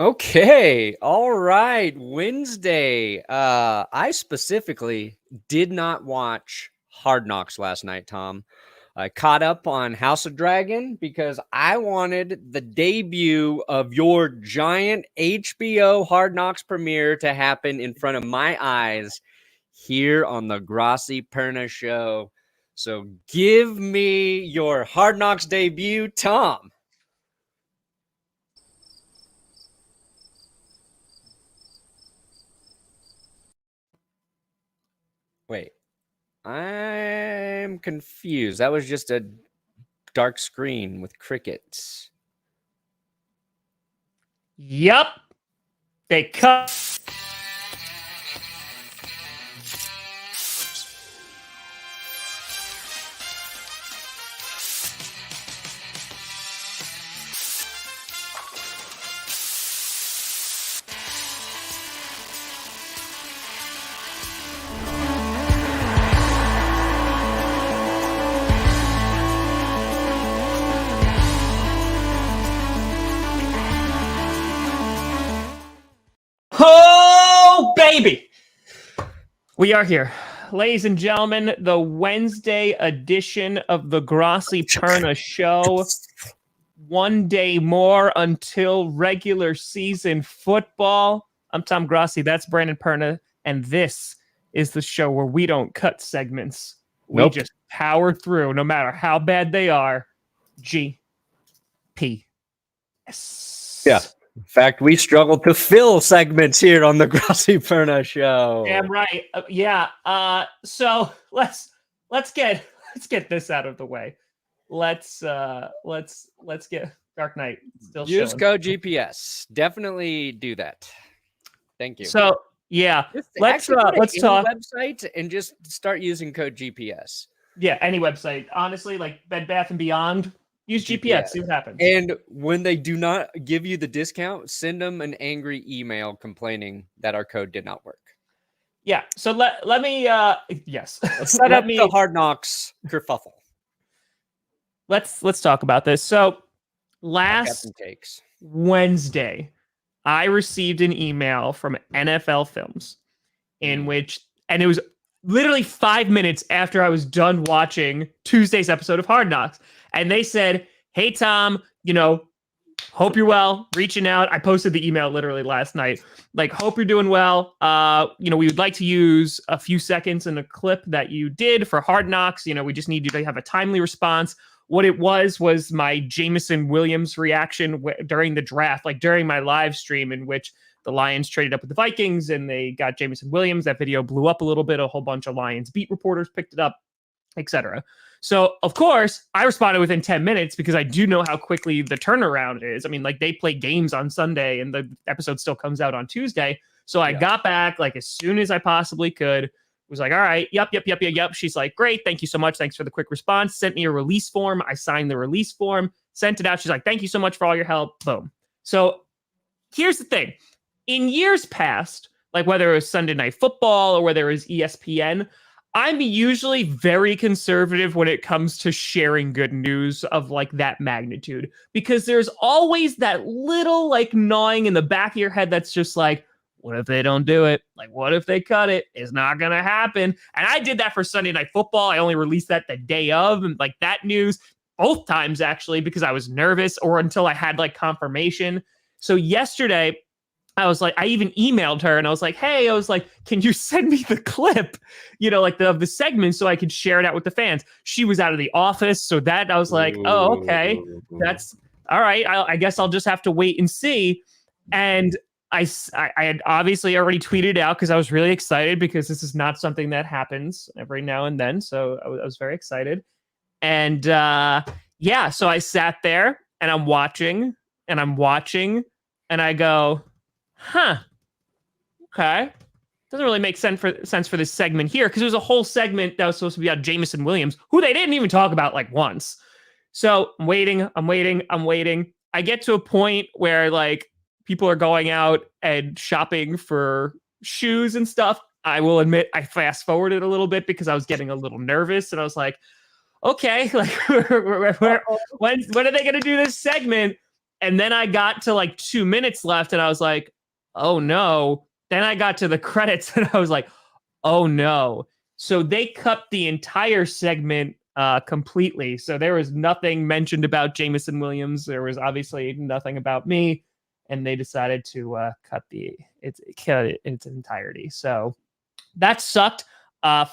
Okay. All right. Wednesday. I specifically did not watch Hard Knocks last night, Tom. I caught up on House of Dragon because I wanted the debut of your giant HBO Hard Knocks premiere to happen in front of my eyes here on the Grossi Perna Show. So give me your Hard Knocks debut, Tom. Wait, I'm confused. That was just a dark screen with crickets. Yup. They cut. Oh, baby. We are here. Ladies and gentlemen, the Wednesday edition of the Grossi Perna Show. One day more until regular season football. I'm Tom Grossi. That's Brandon Perna. And this is the show where we don't cut segments. We just power through no matter how bad they are. G. P. S. Yeah. In fact, we struggle to fill segments here on the Grossi Perna Show. Damn right. So let's get this out of the way. Let's get Dark Knight still Use showing. code GPS. Definitely do that. Thank you. So yeah, let's talk website and just start using code GPS. Yeah, any website. Honestly, like Bed Bath and Beyond. Use GPS, see what happens. And when they do not give you the discount, send them an angry email complaining that our code did not work. Yeah. So let me yes. Set up the Hard Knocks kerfuffle. Let's talk about this. So last Wednesday, I received an email from NFL Films in which, and it was literally 5 minutes after I was done watching Tuesday's episode of Hard Knocks. And they said, hey, Tom, hope you're well, reaching out. I posted the email literally last night. Like, hope you're doing well. We would like to use a few seconds in a clip that you did for Hard Knocks. We just need you to have a timely response. What it was my Jameson Williams reaction during the draft, like during my live stream in which the Lions traded up with the Vikings and they got Jameson Williams. That video blew up a little bit. A whole bunch of Lions beat reporters picked it up, etc. So, of course, I responded within 10 minutes because I do know how quickly the turnaround is. I mean, like, they play games on Sunday and the episode still comes out on Tuesday. So I got back, like, as soon as I possibly could. Was like, all right, yep. She's like, great, thank you so much. Thanks for the quick response. Sent me a release form. I signed the release form, sent it out. She's like, thank you so much for all your help. Boom. So here's the thing. In years past, like whether it was Sunday Night Football or whether it was ESPN, I'm usually very conservative when it comes to sharing good news of like that magnitude, because there's always that little like gnawing in the back of your head that's just like, what if they don't do it? Like, what if they cut it? It's not going to happen. And I did that for Sunday Night Football. I only released that the day of, and like that news both times actually, because I was nervous or until I had like confirmation. So yesterday, I was like, I even emailed her and I was like, hey, can you send me the clip, like of the segment so I could share it out with the fans? She was out of the office. So that I was like, oh, okay, that's all right. I guess I'll just have to wait and see. And I had obviously already tweeted out because I was really excited because this is not something that happens every now and then. So I was very excited. And so I sat there and I'm watching and I go, huh, okay. Doesn't really make sense for this segment here, because there's a whole segment that was supposed to be about Jameson Williams, who they didn't even talk about like once. So I'm waiting. I get to a point where like people are going out and shopping for shoes and stuff. I will admit I fast forwarded a little bit because I was getting a little nervous, and I was like, okay, like when are they going to do this segment? And then I got to like 2 minutes left and I was like, oh no. Then I got to the credits and I was like, oh no. So they cut the entire segment completely. So there was nothing mentioned about Jameson Williams. There was obviously nothing about me. And they decided to cut it in its entirety. So that sucked.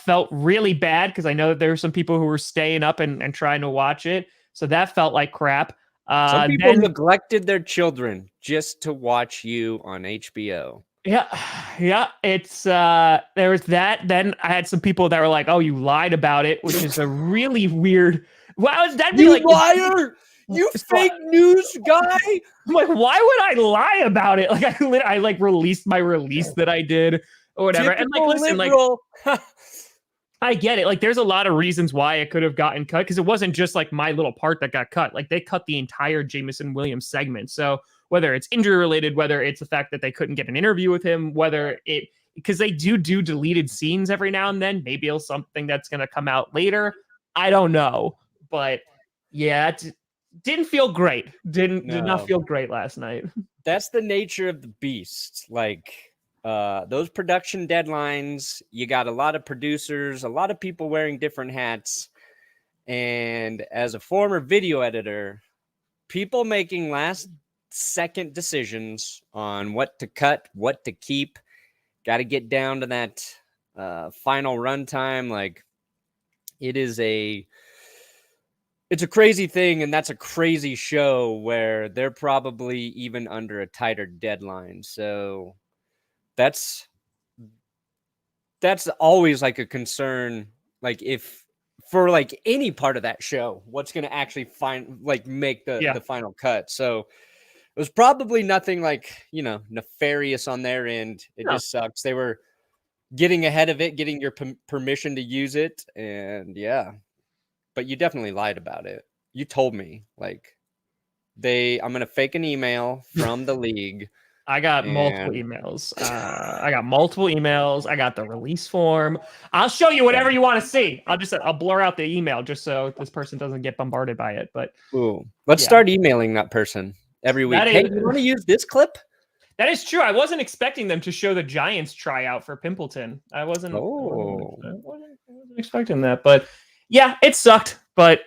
Felt really bad because I know that there were some people who were staying up and trying to watch it. So that felt like crap. Some people neglected their children just to watch you on HBO. Yeah. It's there was that. Then I had some people that were like, "Oh, you lied about it," which is a really weird. Why would that be like, liar? You fake news guy! I'm like, why would I lie about it? Like I like released my release that I did or whatever. Typical and like, listen, liberal. like I get it. Like, there's a lot of reasons why it could have gotten cut because it wasn't just like my little part that got cut. Like, they cut the entire Jameson Williams segment. So whether it's injury related, whether it's the fact that they couldn't get an interview with him, whether it because they do deleted scenes every now and then. Maybe it's something that's going to come out later. I don't know, but yeah, it didn't feel great. Did not feel great last night. That's the nature of the beast. Like. Those production deadlines, you got a lot of producers, a lot of people wearing different hats. And as a former video editor, people making last second decisions on what to cut, what to keep, got to get down to that final runtime. Like, it's a crazy thing, and that's a crazy show where they're probably even under a tighter deadline. So that's always like a concern. Like, if for like any part of that show, what's going to actually make the final cut. So it was probably nothing like, nefarious on their end. It just sucks. They were getting ahead of it, getting your permission to use it. And yeah, but you definitely lied about it. You told me like I'm going to fake an email from the league. I got multiple emails. I got the release form. I'll show you whatever you want to see. I'll blur out the email just so this person doesn't get bombarded by it. But let's start emailing that person every week. Hey, you want to use this clip? That is true. I wasn't expecting them to show the Giants tryout for Pimpleton. I wasn't expecting that. But yeah, it sucked. But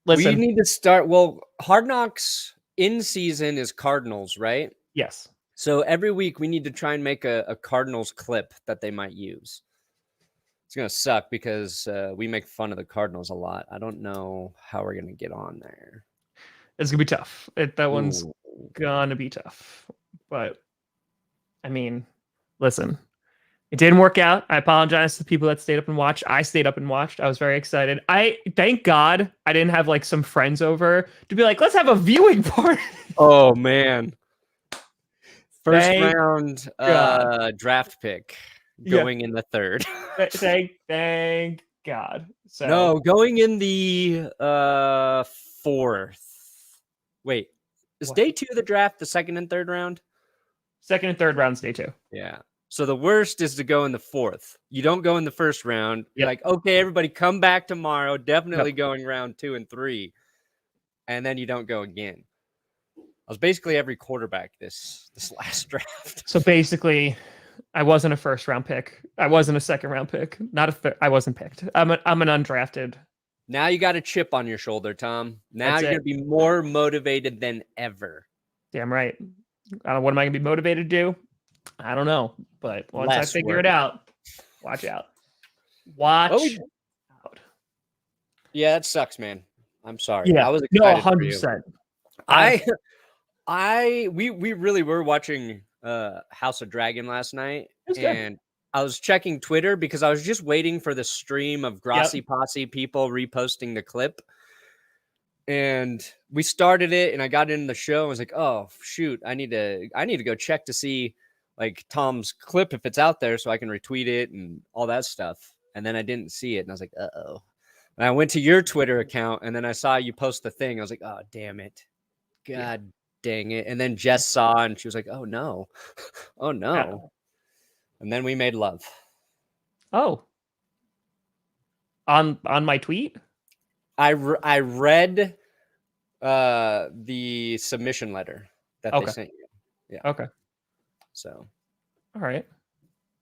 listen, we need to start. Well, Hard Knocks in season is Cardinals, right? Yes. So every week we need to try and make a Cardinals clip that they might use. It's going to suck because we make fun of the Cardinals a lot. I don't know how we're going to get on there. It's going to be tough. That one's going to be tough. But, I mean, listen, it didn't work out. I apologize to the people that stayed up and watched. I stayed up and watched. I was very excited. Thank God I didn't have like some friends over to be like, let's have a viewing party. Oh, man. First round draft pick going in the third. Thank God. So no, going in the fourth. Wait, is day 2 of the draft the second and third round? Second and third round's day 2. Yeah. So the worst is to go in the fourth. You don't go in the first round. You're like, okay, everybody come back tomorrow. Definitely going round 2 and 3. And then you don't go again. I was basically every quarterback this last draft. So basically, I wasn't a first round pick. I wasn't a second round pick. I wasn't picked. I'm an undrafted. Now you got a chip on your shoulder, Tom. Now you're going to be more motivated than ever. Damn right. What am I going to be motivated to do? I don't know. But once I figure it out, watch out. Watch out. Yeah, that sucks, man. I'm sorry. Yeah, I was excited 100%. We really were watching House of Dragon last night, and I was checking Twitter because I was just waiting for the stream of Grossi Posse people reposting the clip. And we started it, and I got into the show. I was like, "Oh shoot, I need to go check to see like Tom's clip if it's out there, so I can retweet it and all that stuff." And then I didn't see it, and I was like, "Uh-oh." And I went to your Twitter account, and then I saw you post the thing. I was like, "Oh damn it, God dang it!" And then Jess saw, and she was like, "Oh no, oh no." And then we made love. Oh, on my tweet. I read the submission letter. that they sent you. Yeah. Okay. So. All right.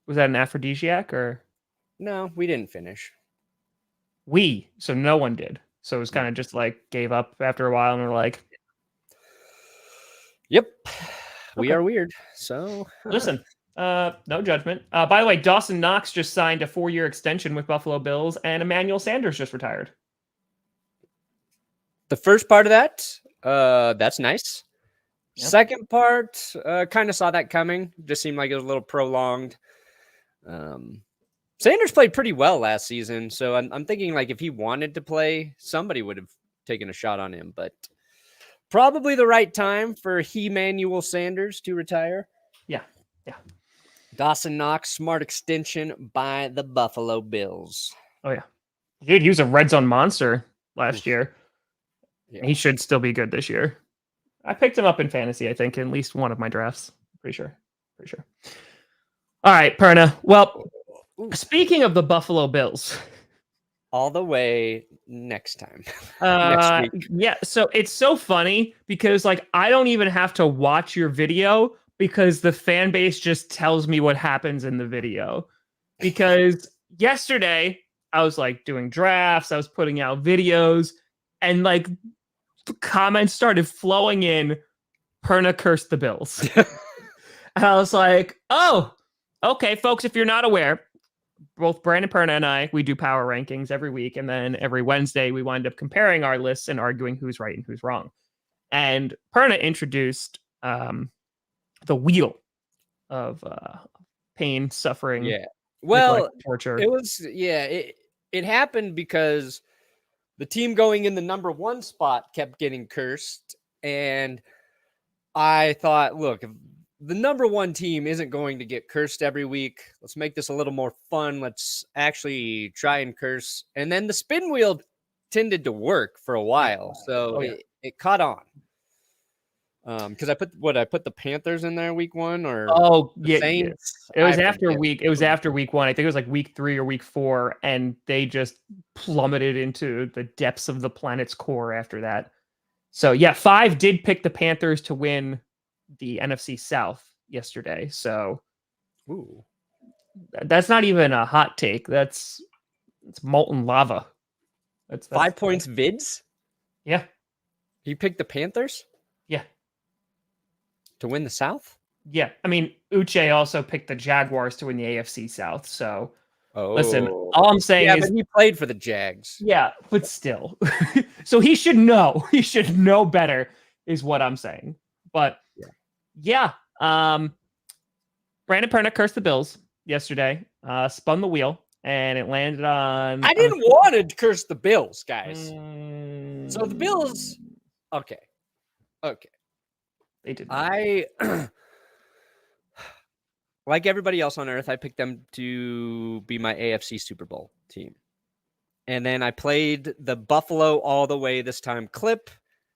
Was that an aphrodisiac or? No, we didn't finish. So no one did. So it was kind of just like gave up after a while and we're like, yep, we are weird. So listen, no judgment. By the way, Dawson Knox just signed a 4-year extension with Buffalo Bills and Emmanuel Sanders just retired. The first part of that, that's nice. Yep. Second part, kind of saw that coming. Just seemed like it was a little prolonged. Sanders played pretty well last season, so I'm thinking like if he wanted to play, somebody would have taken a shot on him. But probably the right time for Emmanuel Sanders to retire. Yeah. Dawson Knox, smart extension by the Buffalo Bills. Oh yeah, dude, he was a red zone monster last year. Yeah. He should still be good this year. I picked him up in fantasy, I think, in at least one of my drafts. Pretty sure. All right, Perna. Well, speaking of the Buffalo Bills, all the way next time. Next week. Yeah, so it's so funny because like I don't even have to watch your video because the fan base just tells me what happens in the video. Because yesterday I was like doing drafts, I was putting out videos, and like comments started flowing in. Perna cursed the Bills. And I was like, oh, okay, folks, if you're not aware, both Brandon Perna and I, we do power rankings every week. And then every Wednesday, we wind up comparing our lists and arguing who's right and who's wrong. And Perna introduced the wheel of pain, suffering. Yeah. Well, torture. It was, it happened because the team going in the number 1 spot kept getting cursed. And I thought, look, if the number 1 team isn't going to get cursed every week, let's make this a little more fun. Let's actually try and curse. And then the spin wheel tended to work for a while. So it caught on. Because I put the Panthers in there week 1 or Saints. It was after week 1. I think it was like week 3 or week 4, and they just plummeted into the depths of the planet's core after that. So yeah, 5 did pick the Panthers to win the NFC South yesterday. So that's not even a hot take. It's molten lava. That's 5 points vids. Yeah, you picked the Panthers. Yeah, to win the South. Yeah, I mean Uche also picked the Jaguars to win the AFC South. So listen, all I'm saying is but he played for the Jags. Yeah, but still, so he should know. He should know better, is what I'm saying. But yeah, Brandon Perna cursed the Bills yesterday. Spun the wheel, and it landed on. I didn't want to curse the Bills, guys. So the Bills, okay, they did. Like everybody else on earth, I picked them to be my AFC Super Bowl team. And then I played the Buffalo all the way this time clip.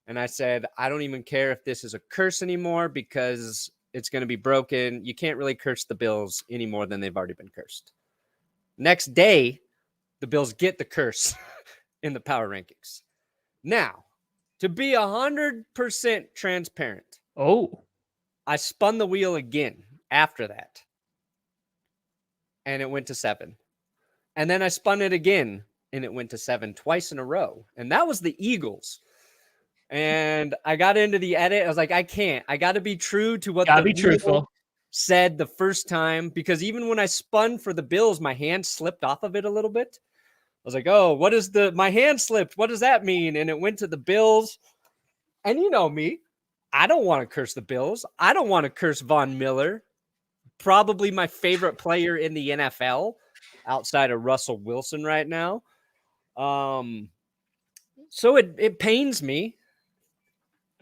And I said, I don't even care if this is a curse anymore because it's going to be broken. You can't really curse the Bills any more than they've already been cursed. Next day, the Bills get the curse in the power rankings. Now, to be 100% transparent. I spun the wheel again after that. And it went to 7. And then I spun it again. And it went to 7 twice in a row. And that was the Eagles. And I got into the edit. I was like, I can't. I got to be true to what the truthful said the first time. Because even when I spun for the Bills, my hand slipped off of it a little bit. I was like, oh, my hand slipped. What does that mean? And it went to the Bills. And you know me. I don't want to curse the Bills. I don't want to curse Von Miller. Probably my favorite player in the NFL outside of Russell Wilson right now. So it pains me.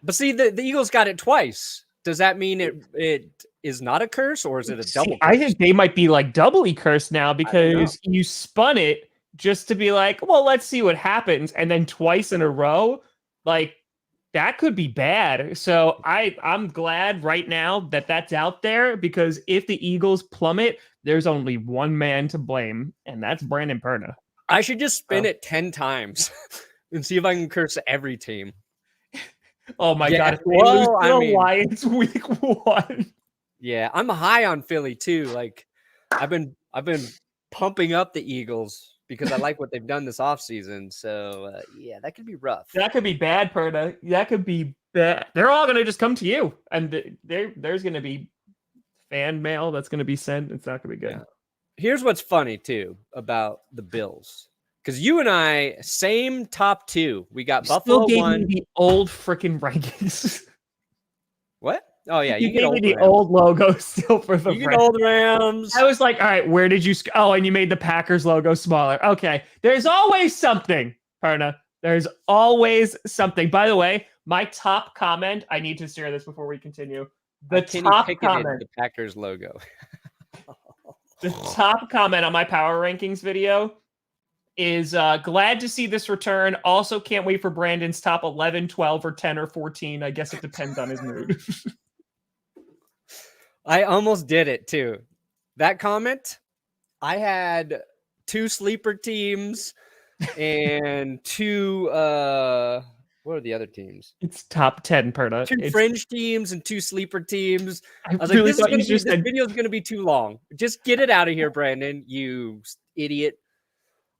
But see, the Eagles got it twice. Does that mean it is not a curse, or is it a double curse? I think they might be like doubly cursed now because you spun it just to be like, well, let's see what happens. And then twice in a row, like that could be bad. So I'm glad right now that that's out there, because if the Eagles plummet, there's only one man to blame, and that's Brandon Perna. I should just spin it 10 times and see if I can curse every team. Oh my God! If they lose Well, to the Lions week 1. Yeah, I'm high on Philly too. Like, I've been pumping up the Eagles because I like what they've done this offseason. So yeah, that could be rough. That could be bad, Perna. That could be bad. They're all gonna just come to you, and there's gonna be fan mail that's gonna be sent. It's not gonna be good. Yeah. Here's what's funny too about the Bills, because you and I same top 2. We got Buffalo Still gave 1. me the old freaking rankings. What? Oh yeah, you get gave me the Rams. old logo still for the you get old Rams. I was like, all right, where did you? Oh, and you made the Packers logo smaller. Okay, there's always something, Perna. There's always something. By the way, my top comment. I need to share this before we continue. The top comment. The Packers logo. The top comment on my power rankings video is glad to see this return. Also can't wait for Brandon's top 11, 12, or 10, or 14. I guess it depends on his mood. I almost did it too. That comment, I had 2 sleeper teams and 2 what are the other teams? It's top 10, Perna. 2 fringe teams and 2 sleeper teams. I was really like, this video is going to be too long. Just get it out of here, Brandon, you idiot.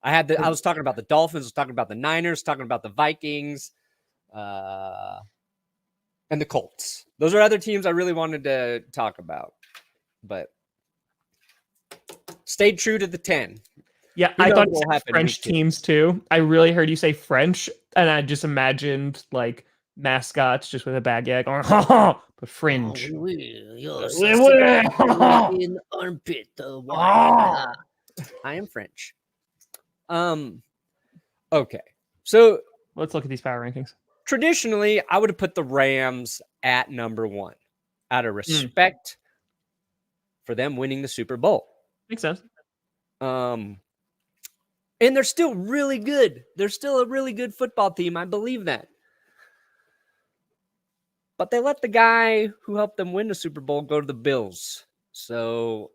I was talking about the Dolphins, I was talking about the Niners, talking about the Vikings, and the Colts. Those are other teams I really wanted to talk about, but stayed true to the 10. Yeah, I thought French teams too. I really heard you say French, and I just imagined like mascots just with a baguette going, but fringe. In armpit. I am French. Okay. So let's look at these power rankings. Traditionally, I would have put the Rams at number 1 out of respect for them winning the Super Bowl. Makes sense. And they're still really good. They're still a really good football team. I believe that. But they let the guy who helped them win the Super Bowl go to the Bills. So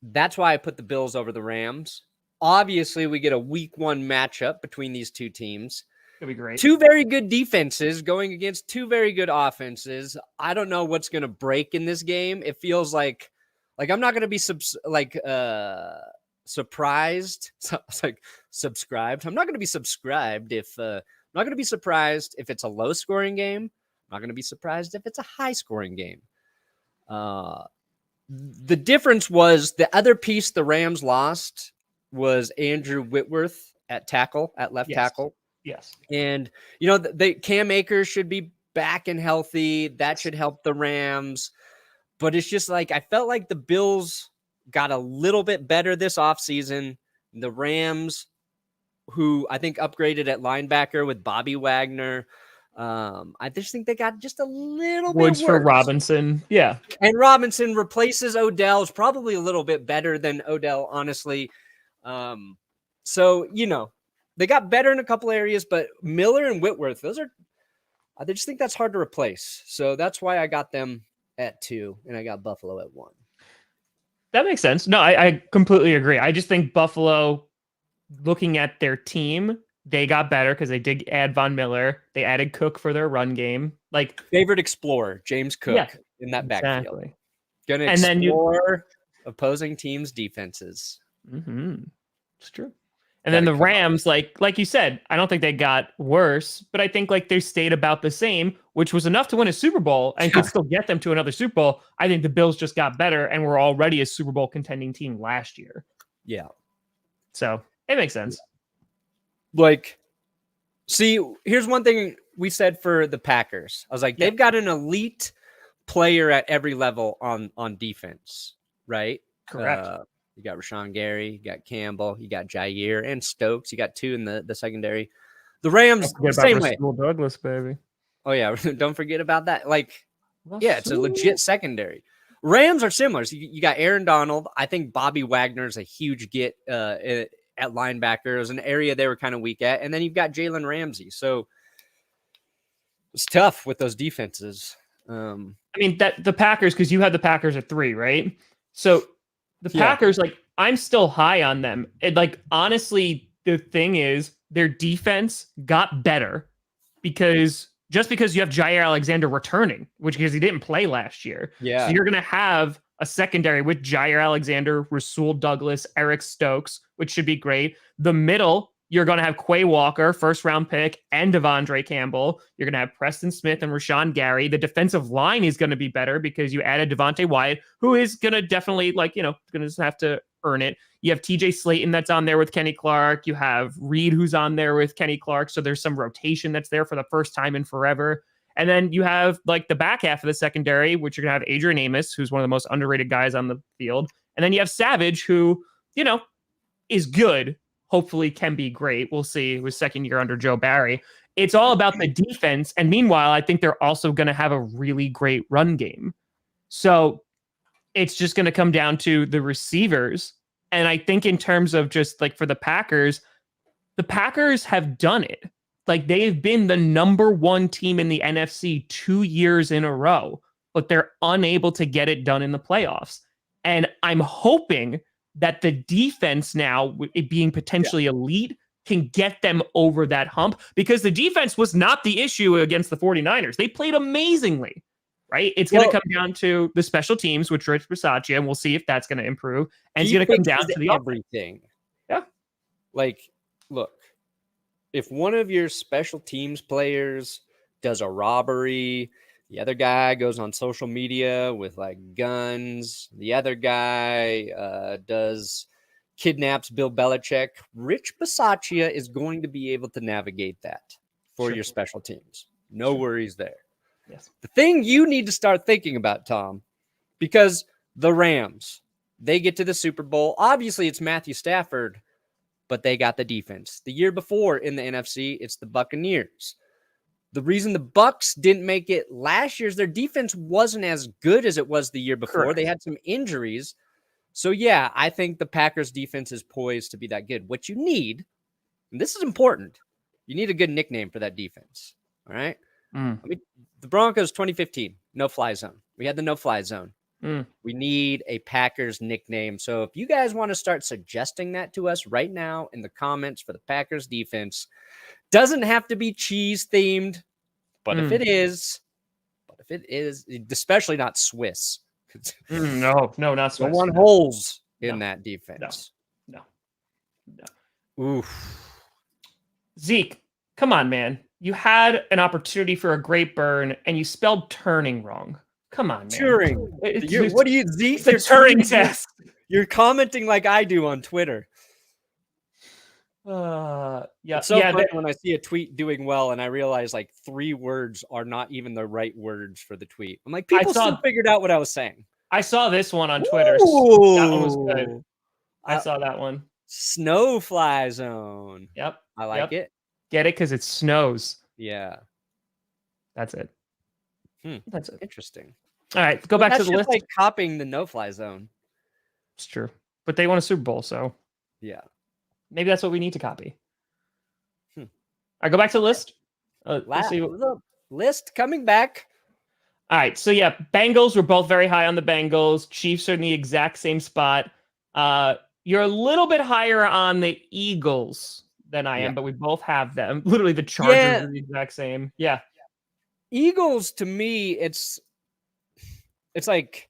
that's why I put the Bills over the Rams. Obviously, we get a week 1 matchup between these 2 teams. It'll be great. 2 very good defenses going against 2 very good offenses. I don't know what's going to break in this game. It feels like I'm not going to be surprised. It's like subscribed. I'm not going to be subscribed if I'm not going to be surprised if it's a low scoring game. I'm not going to be surprised if it's a high scoring game. The difference was the other piece the Rams lost was Andrew Whitworth at left tackle. Yes. And the Cam Akers should be back and healthy. That should help the Rams. But it's just like I felt like the Bills got a little bit better this offseason. The Rams, who I think upgraded at linebacker with Bobby Wagner, I just think they got just a little bit Woods worse. for Robinson. Yeah. And Robinson replaces Odell. Is probably a little bit better than Odell, honestly. So, they got better in a couple areas, but Miller and Whitworth, I just think that's hard to replace. So that's why I got them at 2 and I got Buffalo at 1. That makes sense. No, I completely agree. I just think Buffalo, looking at their team, they got better because they did add Von Miller. They added Cook for their run game. Like favorite explorer, James Cook in that backfield. Gonna explore opposing teams' defenses. Mm-hmm. It's true. And then the Rams, like you said, I don't think they got worse, but I think they stayed about the same, which was enough to win a Super Bowl and could still get them to another Super Bowl. I think the Bills just got better and were already a Super Bowl contending team last year. Yeah. So it makes sense. See, here's one thing we said for the Packers. I was like, they've got an elite player at every level on defense, right? Correct. You got Rashawn Gary, you got Campbell, you got Jair and Stokes. You got 2 in the secondary. The Rams, same way. Douglas, baby. Oh, yeah. Don't forget about that. It's a legit secondary. Rams are similar. So you got Aaron Donald. I think Bobby Wagner is a huge get at linebacker. It was an area they were kind of weak at. And then you've got Jalen Ramsey. So it's tough with those defenses. The Packers, because you had the Packers at 3, right? So the Packers, I'm still high on them. Honestly, the thing is their defense got better because just because you have Jair Alexander returning, which because he didn't play last year. Yeah. So you're going to have a secondary with Jair Alexander, Rasul Douglas, Eric Stokes, which should be great. The middle, you're going to have Quay Walker, first round pick, and Devondre Campbell. You're going to have Preston Smith and Rashawn Gary. The defensive line is going to be better because you added Devontae Wyatt, who is going to definitely, going to have to earn it. You have TJ Slayton that's on there with Kenny Clark. You have Reed who's on there with Kenny Clark. So there's some rotation that's there for the first time in forever. And then you have the back half of the secondary, which you're going to have Adrian Amos, who's one of the most underrated guys on the field. And then you have Savage, who, is good. Hopefully can be great. We'll see. It was second year under Joe Barry. It's all about the defense. And meanwhile, I think they're also going to have a really great run game. So it's just going to come down to the receivers. And I think in terms of just for the Packers have done it. They've been the number one team in the NFC 2 years in a row, but they're unable to get it done in the playoffs. And I'm hoping that the defense now, it being potentially elite, can get them over that hump, because the defense was not the issue against the 49ers. They played amazingly, right? It's going to come down to the special teams with Rich Bisaccia, and we'll see if that's going to improve. And it's going to come down to the everything. Yeah. Look, if one of your special teams players does a robbery, the other guy goes on social media with guns, the other guy kidnaps Bill Belichick, Rich Bisaccia is going to be able to navigate that for your special teams. No worries there. Yes. The thing you need to start thinking about, Tom, because the Rams, they get to the Super Bowl. Obviously, it's Matthew Stafford, but they got the defense. The year before in the NFC, it's the Buccaneers. The reason the Bucs didn't make it last year is their defense wasn't as good as it was the year before. Correct. They had some injuries. So, yeah, I think the Packers defense is poised to be that good. What you need, and this is important, you need a good nickname for that defense. All right? The Broncos 2015, no-fly zone. We had the no-fly zone. We need a Packers nickname. So if you guys want to start suggesting that to us right now in the comments for the Packers defense, doesn't have to be cheese themed, but if it is, especially not Swiss. No, not Swiss. Don't want holes in that defense. No. Oof. Zeke, come on, man. You had an opportunity for a great burn, and you spelled turning wrong. Come on, man. Turing. What do you, Zeke? It's a Turing test. You're commenting like I do on Twitter. Yeah. It's so funny when I see a tweet doing well and I realize 3 words are not even the right words for the tweet. I'm like, people still figured out what I was saying. I saw this one on Twitter. Ooh. That one was good. I saw that one. Snowfly zone. Yep. I like it. Get it? Because it snows. Yeah. That's it. That's it. Interesting. All right. Go back to the list. Like copying the no-fly zone. It's true. But they won a Super Bowl, so. Yeah. Maybe that's what we need to copy. All right, go back to the list. List coming back. All right, so yeah, Bengals, we're both very high on the Bengals. Chiefs are in the exact same spot. You're a little bit higher on the Eagles than I am, but we both have them. Literally, the Chargers are the exact same. Yeah. Eagles, to me, it's like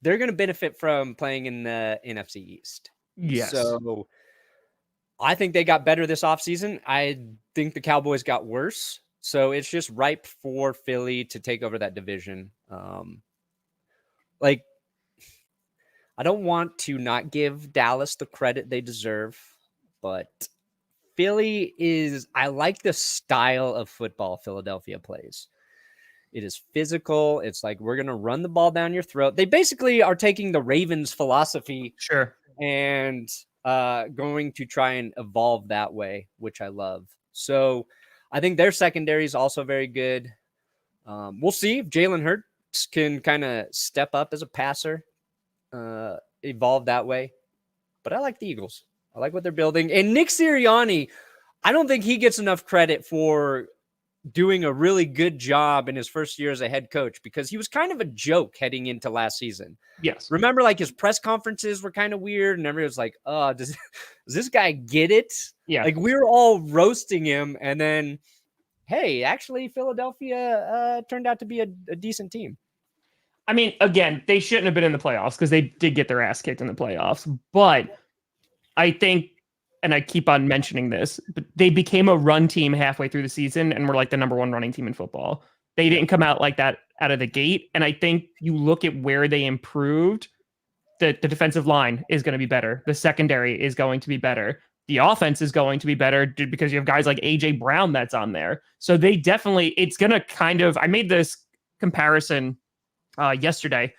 they're going to benefit from playing in the NFC East. Yes. So I think they got better this offseason. I think the Cowboys got worse. So it's just ripe for Philly to take over that division. I don't want to not give Dallas the credit they deserve, but Philly I like the style of football Philadelphia plays. It is physical. It's like, we're going to run the ball down your throat. They basically are taking the Ravens philosophy. Sure. And going to try and evolve that way, which I love. So I think their secondary is also very good. We'll see if Jalen Hurts can kind of step up as a passer, evolve that way. But I like the Eagles. I like what they're building. And Nick Sirianni, I don't think he gets enough credit for doing a really good job in his first year as a head coach, because he was kind of a joke heading into last season. Yes. Remember, his press conferences were kind of weird, and everyone was like, oh, does this guy get it? Yeah. We were all roasting him, and then hey, actually, Philadelphia turned out to be a decent team. I mean, again, they shouldn't have been in the playoffs because they did get their ass kicked in the playoffs. But I think, and I keep on mentioning this, but they became a run team halfway through the season and were like the number one running team in football. They didn't come out like that out of the gate. And I think you look at where they improved, the defensive line is going to be better. The secondary is going to be better. The offense is going to be better because you have guys like AJ Brown that's on there. So they definitely, it's going to kind of, I made this comparison yesterday.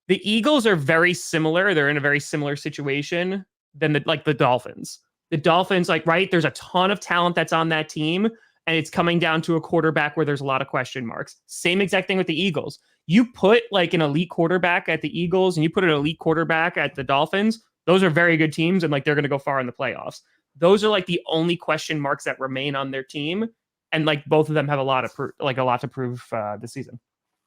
The Eagles are very similar. They're in a very similar situation than the Dolphins. The Dolphins, like, right, there's a ton of talent that's on that team, and it's coming down to a quarterback where there's a lot of question marks. Same exact thing with the Eagles. You put like an elite quarterback at the Eagles and you put an elite quarterback at the Dolphins, those are very good teams, and like they're going to go far in the playoffs. Those are like the only question marks that remain on their team, and like both of them have a lot to prove this season.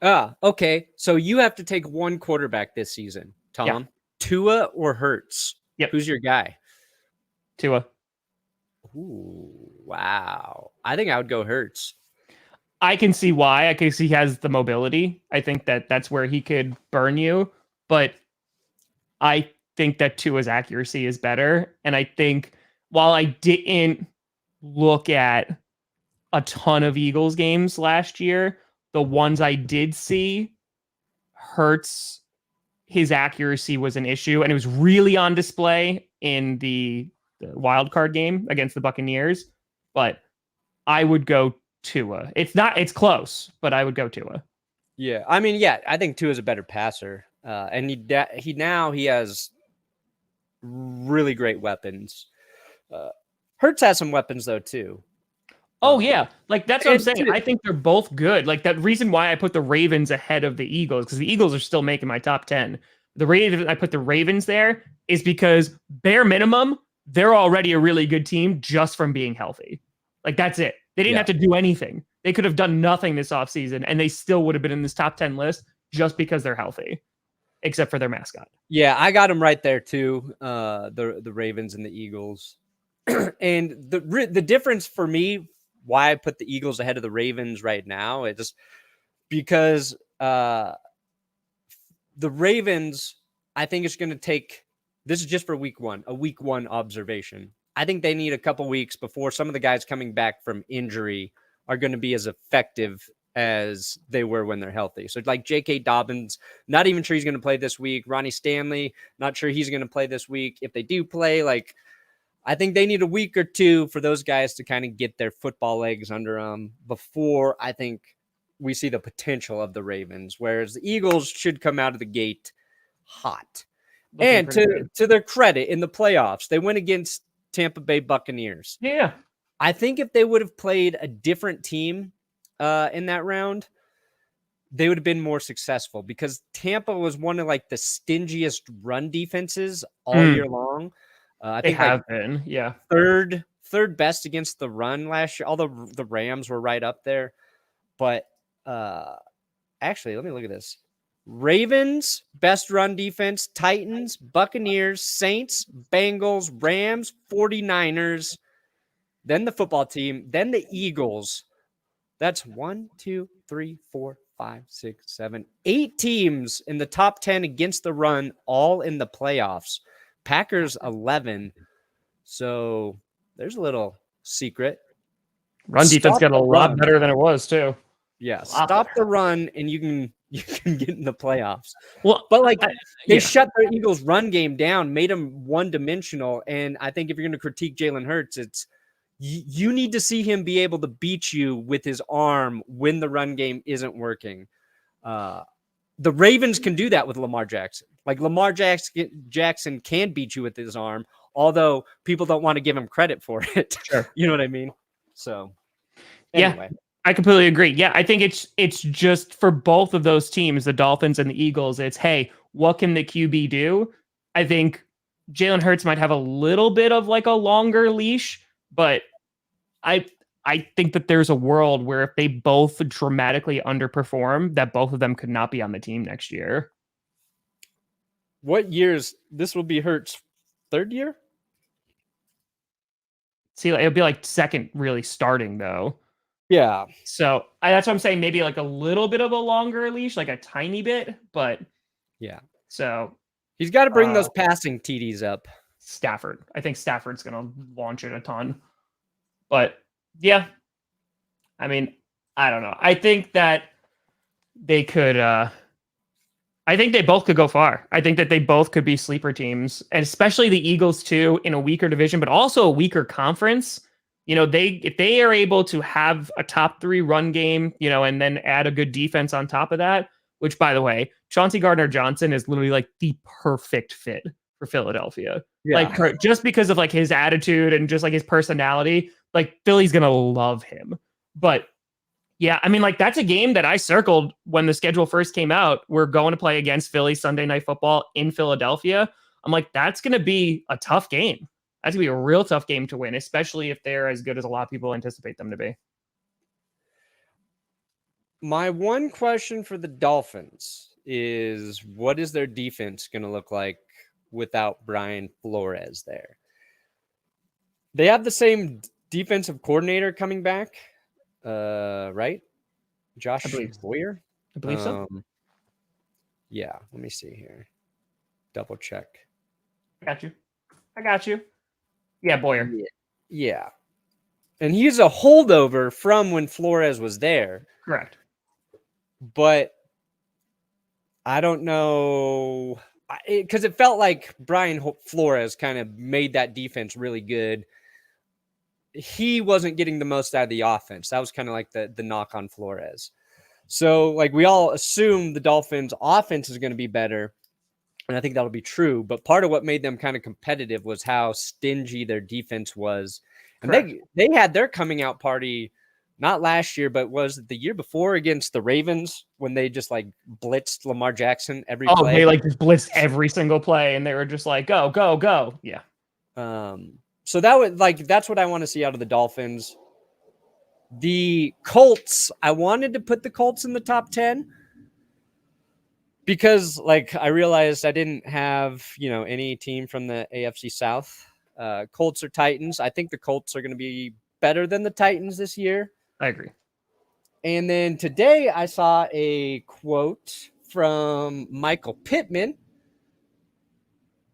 Okay. So you have to take one quarterback this season, Tom. Yeah. Tua or Hurts? Yep. Who's your guy? Tua. Ooh, wow. I think I would go Hurts. I can see why. I can see he has the mobility. I think that's where he could burn you. But I think that Tua's accuracy is better. And I think while I didn't look at a ton of Eagles games last year, the ones I did see, Hurts, his accuracy was an issue, and it was really on display in the wild card game against the Buccaneers. But I would go Tua. It's close, but I would go Tua. Yeah, I mean, yeah, I think Tua's a better passer, and he has really great weapons. Hurts has some weapons though too. Oh yeah, like that's what I'm saying. I think they're both good. Like that reason why I put the Ravens ahead of the Eagles, because the Eagles are still making my top 10. The reason I put the Ravens there is because bare minimum, they're already a really good team just from being healthy. Like that's it. They didn't have to do anything. They could have done nothing this offseason, and they still would have been in this top 10 list just because they're healthy, except for their mascot. Yeah, I got them right there too. The Ravens and the Eagles, and the difference for me, why I put the Eagles ahead of the Ravens right now, it's just because the Ravens, I think it's going to take, this is just for week one, a week one observation. I think they need a couple weeks before some of the guys coming back from injury are going to be as effective as they were when they're healthy. So like J.K. Dobbins, not even sure he's going to play this week. Ronnie Stanley, not sure he's going to play this week. If they do play, like, I think they need a week or two for those guys to kind of get their football legs under them before I think we see the potential of the Ravens, whereas the Eagles should come out of the gate hot. And to their credit, in the playoffs, they went against Tampa Bay Buccaneers. Yeah. I think if they would have played a different team in that round, they would have been more successful because Tampa was one of like the stingiest run defenses all year long. I think they have been, yeah. Third best against the run last year. All the Rams were right up there. But actually, let me look at this. Ravens, best run defense, Titans, Buccaneers, Saints, Bengals, Rams, 49ers, then the football team, then the Eagles. That's 1, 2, 3, 4, 5, 6, 7, 8 teams in the top 10 against the run, all in the playoffs. Packers 11. So there's a little secret. Run defense got a lot better than it was too. Yeah, stop the run and you can get in the playoffs. Well, but like they shut the Eagles' run game down, made them one-dimensional. And I think if you're going to critique Jalen Hurts, it's you need to see him be able to beat you with his arm when the run game isn't working. The Ravens can do that with Lamar Jackson. Like Lamar Jackson can beat you with his arm, although people don't want to give him credit for it. Sure. You know what I mean? So anyway. Yeah. I completely agree. Yeah, I think it's just for both of those teams, the Dolphins and the Eagles, it's, hey, what can the QB do? I think Jalen Hurts might have a little bit of like a longer leash, but I think that there's a world where if they both dramatically underperform, that both of them could not be on the team next year. What years? This will be Hurts' third year? See, it'll be like second really starting though. Yeah. So that's what I'm saying. Maybe like a little bit of a longer leash, like a tiny bit, but yeah. So he's got to bring those passing TDs up. Stafford. I think Stafford's going to launch it a ton. But yeah, I mean, I don't know. I think that they could. I think they both could go far. I think that they both could be sleeper teams, and especially the Eagles too, in a weaker division, but also a weaker conference. You know, if they are able to have a top 3 run game, you know, and then add a good defense on top of that, which by the way, Chauncey Gardner-Johnson is literally like the perfect fit for Philadelphia. Yeah. Like just because of like his attitude and just like his personality, like Philly's gonna love him. But yeah, I mean, like that's a game that I circled when the schedule first came out. We're going to play against Philly Sunday Night Football in Philadelphia. I'm like, that's going to be a tough game. That's going to be a real tough game to win, especially if they're as good as a lot of people anticipate them to be. My one question for the Dolphins is, what is their defense going to look like without Brian Flores there? They have the same defensive coordinator coming back, right? Josh Boyer? I believe so. Yeah, let me see here. Double check. I got you. Yeah, Boyer. Yeah. And he's a holdover from when Flores was there. Correct. But I don't know, because it felt like Brian Flores kind of made that defense really good. He wasn't getting the most out of the offense. That was kind of like the knock on Flores. So, like, we all assume the Dolphins' offense is going to be better, and I think that'll be true. But part of what made them kind of competitive was how stingy their defense was. And they had their coming out party not last year, but was the year before against the Ravens when they just like blitzed Lamar Jackson every play. Oh, they like just blitzed every single play, and they were just like, go, go, go. Yeah. So that would that's what I want to see out of the Dolphins. The Colts, I wanted to put the Colts in the top 10 because like I realized I didn't have, any team from the AFC South. Colts or Titans. I think the Colts are going to be better than the Titans this year. I agree. And then today I saw a quote from Michael Pittman.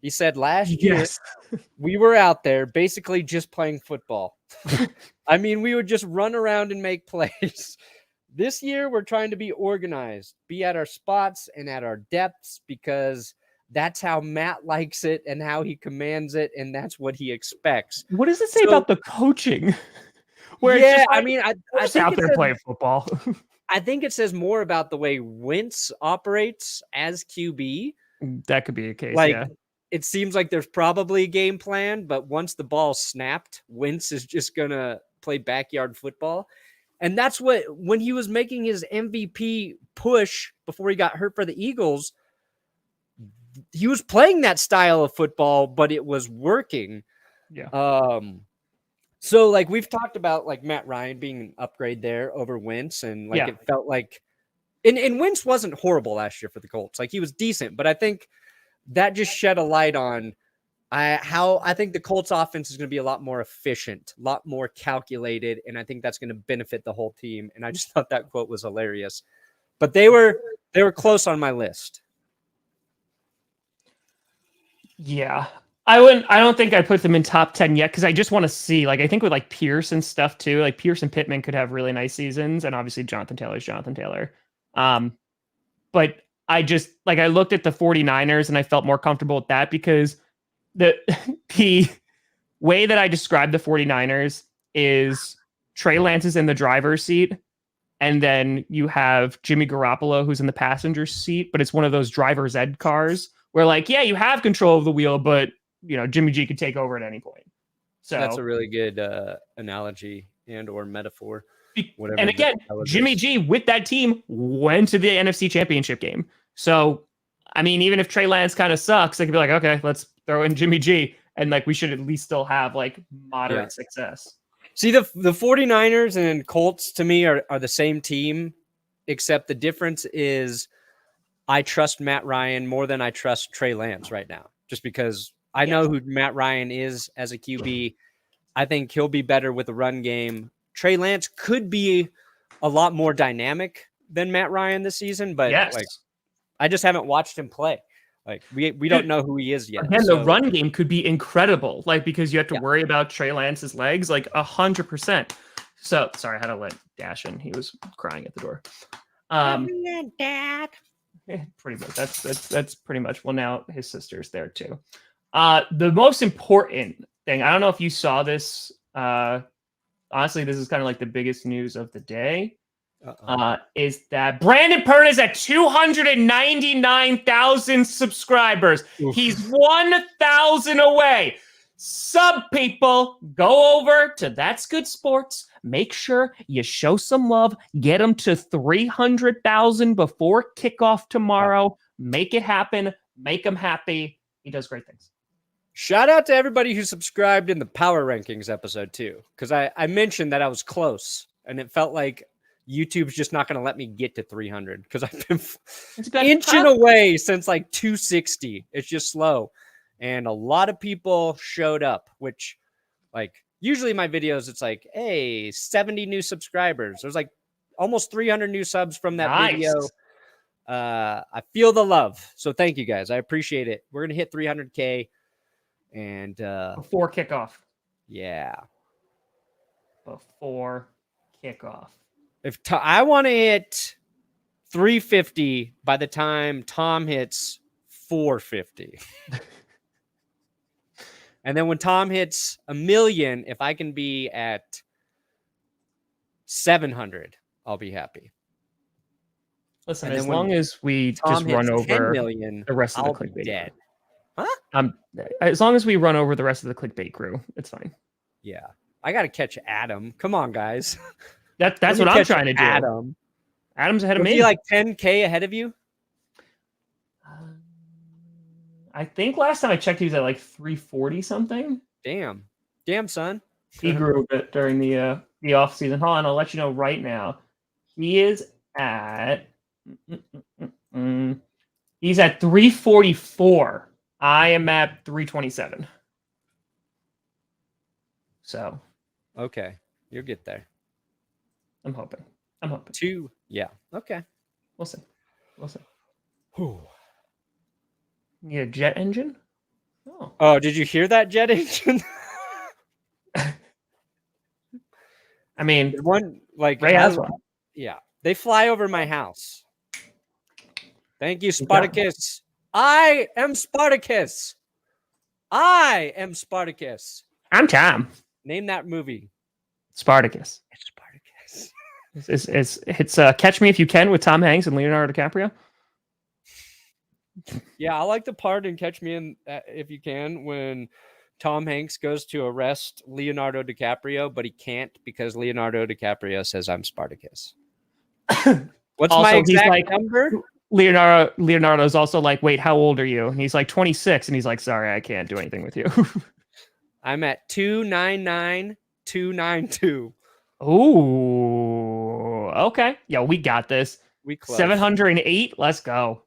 He said last year we were out there basically just playing football. I mean, we would just run around and make plays. This year we're trying to be organized, be at our spots and at our depths, because that's how Matt likes it and how he commands it, and that's what he expects. What does it say about the coaching? Where yeah, I mean, I think out there playing football. I think it says more about the way Wentz operates as QB. That could be a case. Like, it seems like there's probably a game plan, but once the ball's snapped, Wentz is just gonna play backyard football. And that's what, when he was making his MVP push before he got hurt for the Eagles, he was playing that style of football, but it was working. Yeah. So like we've talked about like Matt Ryan being an upgrade there over Wentz, and like it felt like, and Wentz wasn't horrible last year for the Colts. Like he was decent, but I think that just shed a light on how I think the Colts offense is going to be a lot more efficient, a lot more calculated, and I think that's going to benefit the whole team. And I just thought that quote was hilarious. But they were close on my list. Yeah. I don't think I put them in top 10 yet, because I just want to see, like, I think with like Pierce and stuff too, like Pierce and Pittman could have really nice seasons, and obviously Jonathan Taylor's Jonathan Taylor. But I just, like, I looked at the 49ers and I felt more comfortable with that, because the way that I describe the 49ers is Trey Lance is in the driver's seat, and then you have Jimmy Garoppolo who's in the passenger seat, but it's one of those driver's ed cars where, like, yeah, you have control of the wheel, but Jimmy G could take over at any point. So that's a really good analogy and or metaphor. Whatever. And again, Jimmy G with that team went to the NFC Championship game. So, I mean, even if Trey Lance kind of sucks, they could be like, okay, let's throw in Jimmy G, and like we should at least still have like moderate success. See, the 49ers and Colts to me are the same team, except the difference is I trust Matt Ryan more than I trust Trey Lance right now, just because I know who Matt Ryan is as a QB. I think he'll be better with the run game. Trey Lance could be a lot more dynamic than Matt Ryan this season, but like I just haven't watched him play. Like we don't know who he is yet. Again, the run game could be incredible, like because you have to worry about Trey Lance's legs, like 100%. So sorry, I had to let Dash in. He was crying at the door. Dad. Pretty much. That's pretty much. Well, now his sister's there too. The most important thing, I don't know if you saw this. Honestly, this is kind of like the biggest news of the day. Is that Brandon Perna is at 299,000 subscribers. Oof. He's 1,000 away. Sub people, go over to That's Good Sports. Make sure you show some love. Get him to 300,000 before kickoff tomorrow. Make it happen. Make him happy. He does great things. Shout out to everybody who subscribed in the Power Rankings episode too, because I mentioned that I was close, and it felt like YouTube's just not going to let me get to 300 because I've been inching away since like 260. It's just slow. And a lot of people showed up, which like usually my videos, it's like, hey, 70 new subscribers. There's like almost 300 new subs from that video. I feel the love. So thank you guys. I appreciate it. We're going to hit 300K and before kickoff. Yeah. Before kickoff. If I want to hit 350 by the time Tom hits 450. And then when Tom hits 1 million, if I can be at 700, I'll be happy. Listen, as long as we just run over million, the rest of I'll the clickbait. Be dead. Huh? As long as we run over the rest of the clickbait crew, it's fine. Yeah. I got to catch Adam. Come on, guys. That's what I'm trying to do. Adam's ahead of me. Is he like 10K ahead of you? I think last time I checked, he was at like 340 something. Damn, son. He grew a bit during the off season. Hold on, I'll let you know right now. He is at he's at 344. I am at 327. So, okay, you'll get there. I'm hoping. 2, yeah. Okay, we'll see. Whew. You need a jet engine? Oh, did you hear that jet engine? I mean, one like Ray has one. Yeah, they fly over my house. Thank you, Spartacus. I am Spartacus. I'm Tom. Name that movie. Spartacus. It's Spartacus. It's Catch Me If You Can with Tom Hanks and Leonardo DiCaprio. Yeah, I like the part in Catch Me If You Can when Tom Hanks goes to arrest Leonardo DiCaprio, but he can't because Leonardo DiCaprio says, I'm Spartacus. What's also, my exact number? Leonardo's also like, wait, how old are you? And he's like 26, and he's like, sorry, I can't do anything with you. I'm at 299,292. Ooh, okay. Yeah, we got this. We close. 708. Let's go.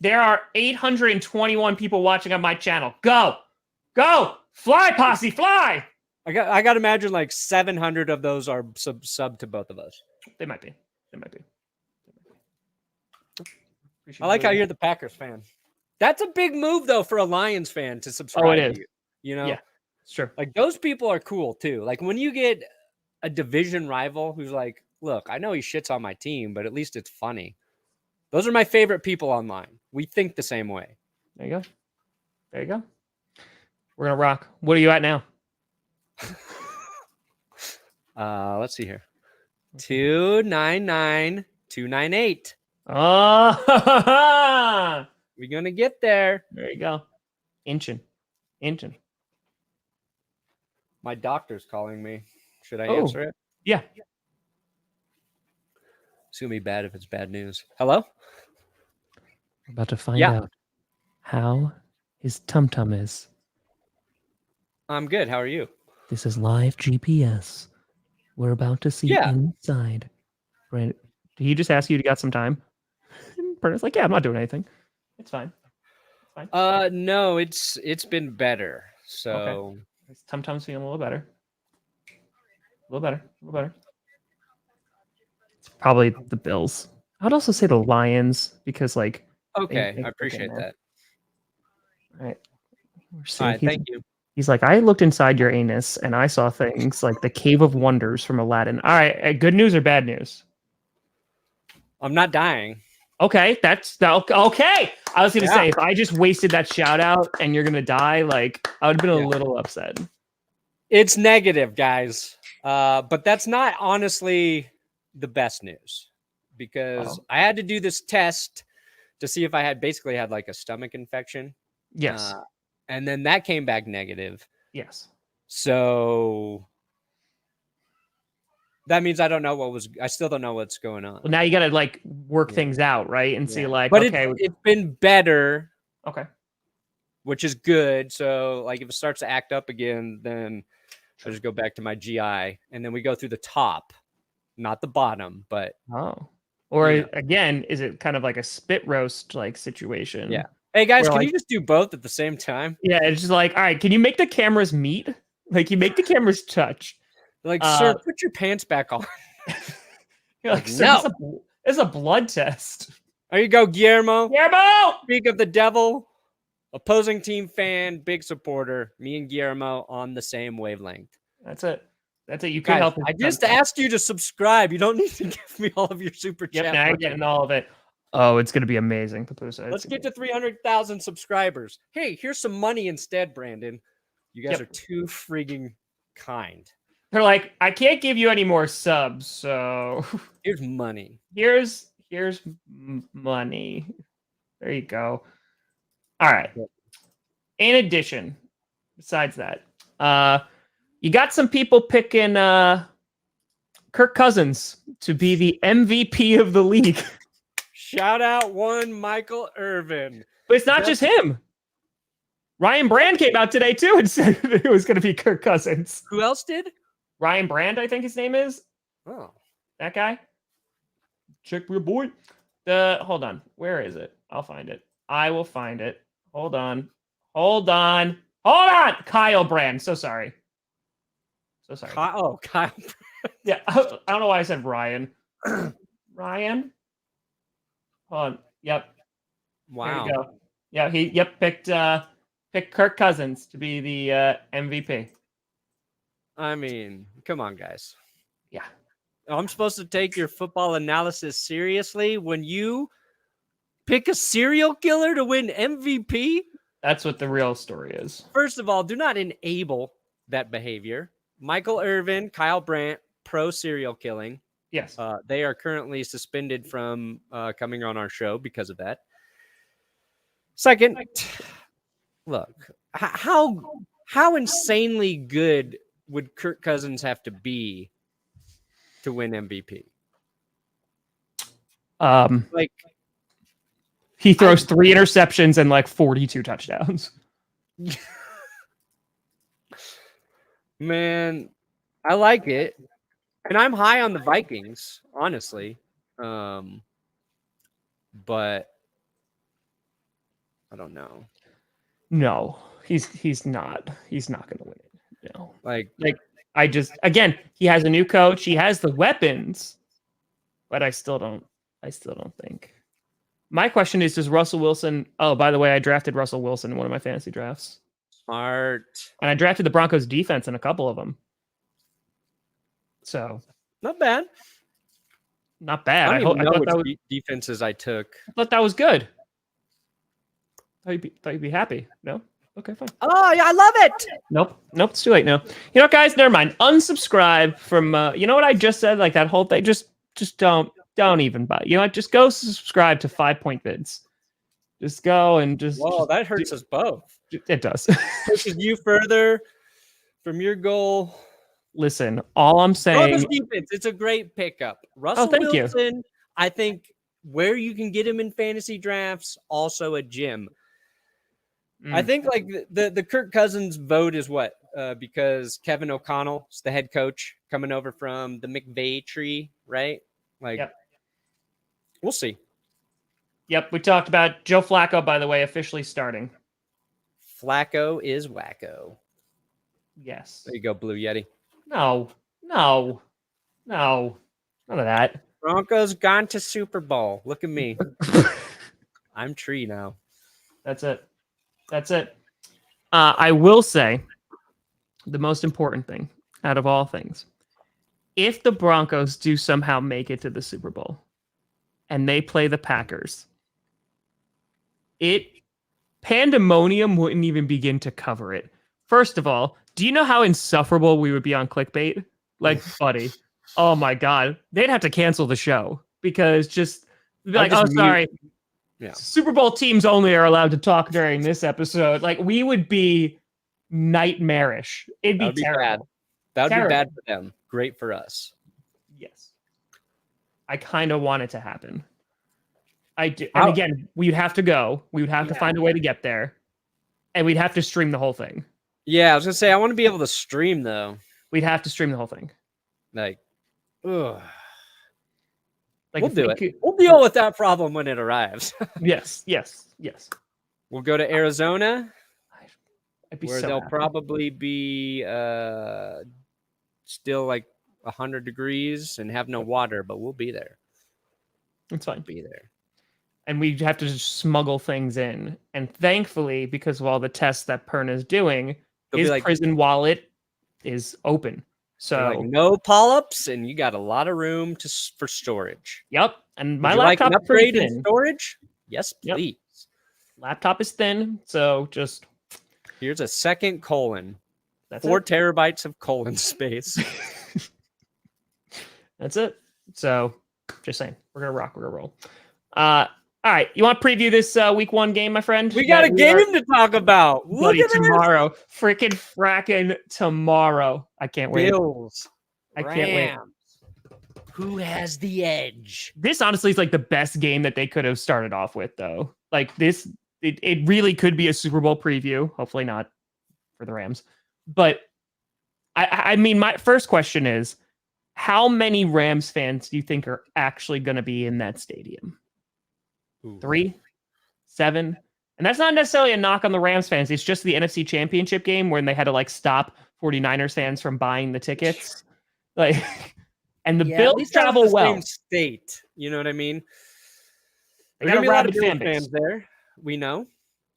There are 821 people watching on my channel. Go, fly, posse, fly. I got to imagine like 700 of those are sub to both of us. They might be. I like how you're the Packers fan. That's a big move though for a Lions fan to subscribe. Oh, it is. To you know, yeah, it's true. Like those people are cool too. Like when you get a division rival who's like, look, I know he shits on my team, but at least it's funny. Those are my favorite people online. We think the same way. There you go. We're gonna rock. What are you at now? Let's see here. 299,298. Oh, we're gonna get there. There you go. Inching. My doctor's calling me. Should I answer it? Yeah. It's gonna be bad if it's bad news. Hello? We're about to find out how his tum-tum is. I'm good. How are you? This is live GPS. We're about to see inside. Brandon, did he just ask you to get some time? Perna's like, yeah, I'm not doing anything. It's fine. No, it's been better. So his tum-tum's feeling a little better. little better. A little better. It's probably the Bills. I'd also say the Lions because, like, okay, I appreciate that. All right. We're All seeing. right, thank you. He's like, I looked inside your anus and I saw things like the Cave of Wonders from Aladdin. All right, good news or bad news? I'm not dying. Okay, that's okay. I was gonna say if I just wasted that shout out and you're gonna die, like I would have been a little upset. It's negative, guys. But that's not honestly the best news because I had to do this test to see if I had like a stomach infection. Yes. And then that came back negative. Yes. So that means I still don't know what's going on. Well, now you got to like work things out, right? And see like, but okay. It's been better. Okay. Which is good. So like if it starts to act up again, then I just go back to my GI and then we go through the top, not the bottom, but or again, is it kind of like a spit roast like situation? Yeah. Hey guys, can you just do both at the same time? Yeah, it's just like, all right, can you make the cameras meet? Like you make the cameras touch. Like, sir, put your pants back on. You're like, no, it's a blood test. There you go, Guillermo. Guillermo! Speak of the devil. Opposing team fan, big supporter. Me and Guillermo on the same wavelength. That's it. You can help. I just asked you to subscribe. You don't need to give me all of your super chat. Yep, now you're getting all of it. Oh, it's going to be amazing, Papusa. Let's get to 300,000 subscribers. Hey, here's some money instead, Brandon. You guys are too frigging kind. They're like, I can't give you any more subs, so here's money. Here's money. There you go. All right. In addition, besides that, you got some people picking Kirk Cousins to be the MVP of the league. Shout out one Michael Irvin. But it's not just him. Ryan Brand came out today too and said it was going to be Kirk Cousins. Who else did? Ryan Brand, I think his name is. Oh. That guy? Check your boy. Hold on. Where is it? I'll find it. I will find it. Hold on. Kyle Brand. So sorry. Kyle. Yeah. I don't know why I said Ryan. Ryan. Hold on. Yep. Wow. There you go. Yeah. He picked Kirk Cousins to be the MVP. I mean, come on, guys. Yeah. I'm supposed to take your football analysis seriously when you pick a serial killer to win MVP? That's what the real story is. First of all, do not enable that behavior. Michael Irvin, Kyle Brandt, pro serial killing. Yes. They are currently suspended from coming on our show because of that. Second, look, how insanely good would Kirk Cousins have to be to win MVP? Like he throws 3 interceptions and like 42 touchdowns. Man, I like it. And I'm high on the Vikings, honestly. But I don't know. No, he's not. He's not going to win it. No. Like he has a new coach. He has the weapons, but I still don't think. My question is, does Russell Wilson? Oh, by the way, I drafted Russell Wilson in one of my fantasy drafts. Smart. And I drafted the Broncos defense in a couple of them. So not bad. Not bad. I don't even know which defenses I took. I thought that was good. Thought you'd be happy. No? Okay, fine. Oh, yeah, I love it. Nope, it's too late now. You know what, guys? Never mind. Unsubscribe from. You know what I just said? Like that whole thing. Just don't even buy. You know what? Just go subscribe to 5 Point Vids. Just go and just. Whoa, that hurts us both. It does. Pushes you further from your goal. Listen, all I'm saying. Defense, it's a great pickup. Russell Wilson, I think where you can get him in fantasy drafts, also a gym. I think like the Kirk Cousins vote is what? Because Kevin O'Connell is the head coach coming over from the McVay tree, right? Like, we'll see. Yep, we talked about Joe Flacco, by the way, officially starting. Flacco is wacko. Yes. There you go, Blue Yeti. No. No, none of that. Broncos gone to Super Bowl. Look at me. I'm tree now. That's it. I will say the most important thing out of all things, if the Broncos do somehow make it to the Super Bowl and they play the Packers, pandemonium wouldn't even begin to cover it. First of all, do you know how insufferable we would be on clickbait? Like, buddy, oh my God, they'd have to cancel the show because just be like, oh, sorry. Yeah. Super Bowl teams only are allowed to talk during this episode. Like, we would be nightmarish. It'd be terrible. That would be bad for them. Great for us. Yes. I kind of want it to happen. I do. And again, we'd have to go. We would have to find a way to get there. And we'd have to stream the whole thing. Yeah, I was going to say, I want to be able to stream, though. We'd have to stream the whole thing. Like, ugh. Like we'll do it. We'll deal with that problem when it arrives. Yes. We'll go to Arizona, where they'll probably be still like 100 degrees and have no water, but we'll be there. It's fine. We'll be there. And we have to just smuggle things in. And thankfully, because of all the tests that Perna is doing, his prison wallet is open. So no polyps, and you got a lot of room for storage. Yep. And my laptop an upgrade in storage? Yes, please. Yep. Laptop is thin, so just here's a second colon. That's 4 terabytes of colon space. That's it. So just saying, we're gonna rock, we're gonna roll. All right, you want to preview this week 1 game, my friend? We got a game to talk about. Look at tomorrow. Freaking fracking tomorrow. I can't wait. Bills. I can't wait. Who has the edge? This honestly is like the best game that they could have started off with, though. Like this, it really could be a Super Bowl preview. Hopefully not for the Rams. But I mean, my first question is, how many Rams fans do you think are actually going to be in that stadium? 3, 7, and that's not necessarily a knock on the Rams fans. It's just the NFC Championship game when they had to like stop 49ers fans from buying the tickets. Like, and the Bills travel well. Same state, you know what I mean? There's gonna be a lot of Bills fans there. We know.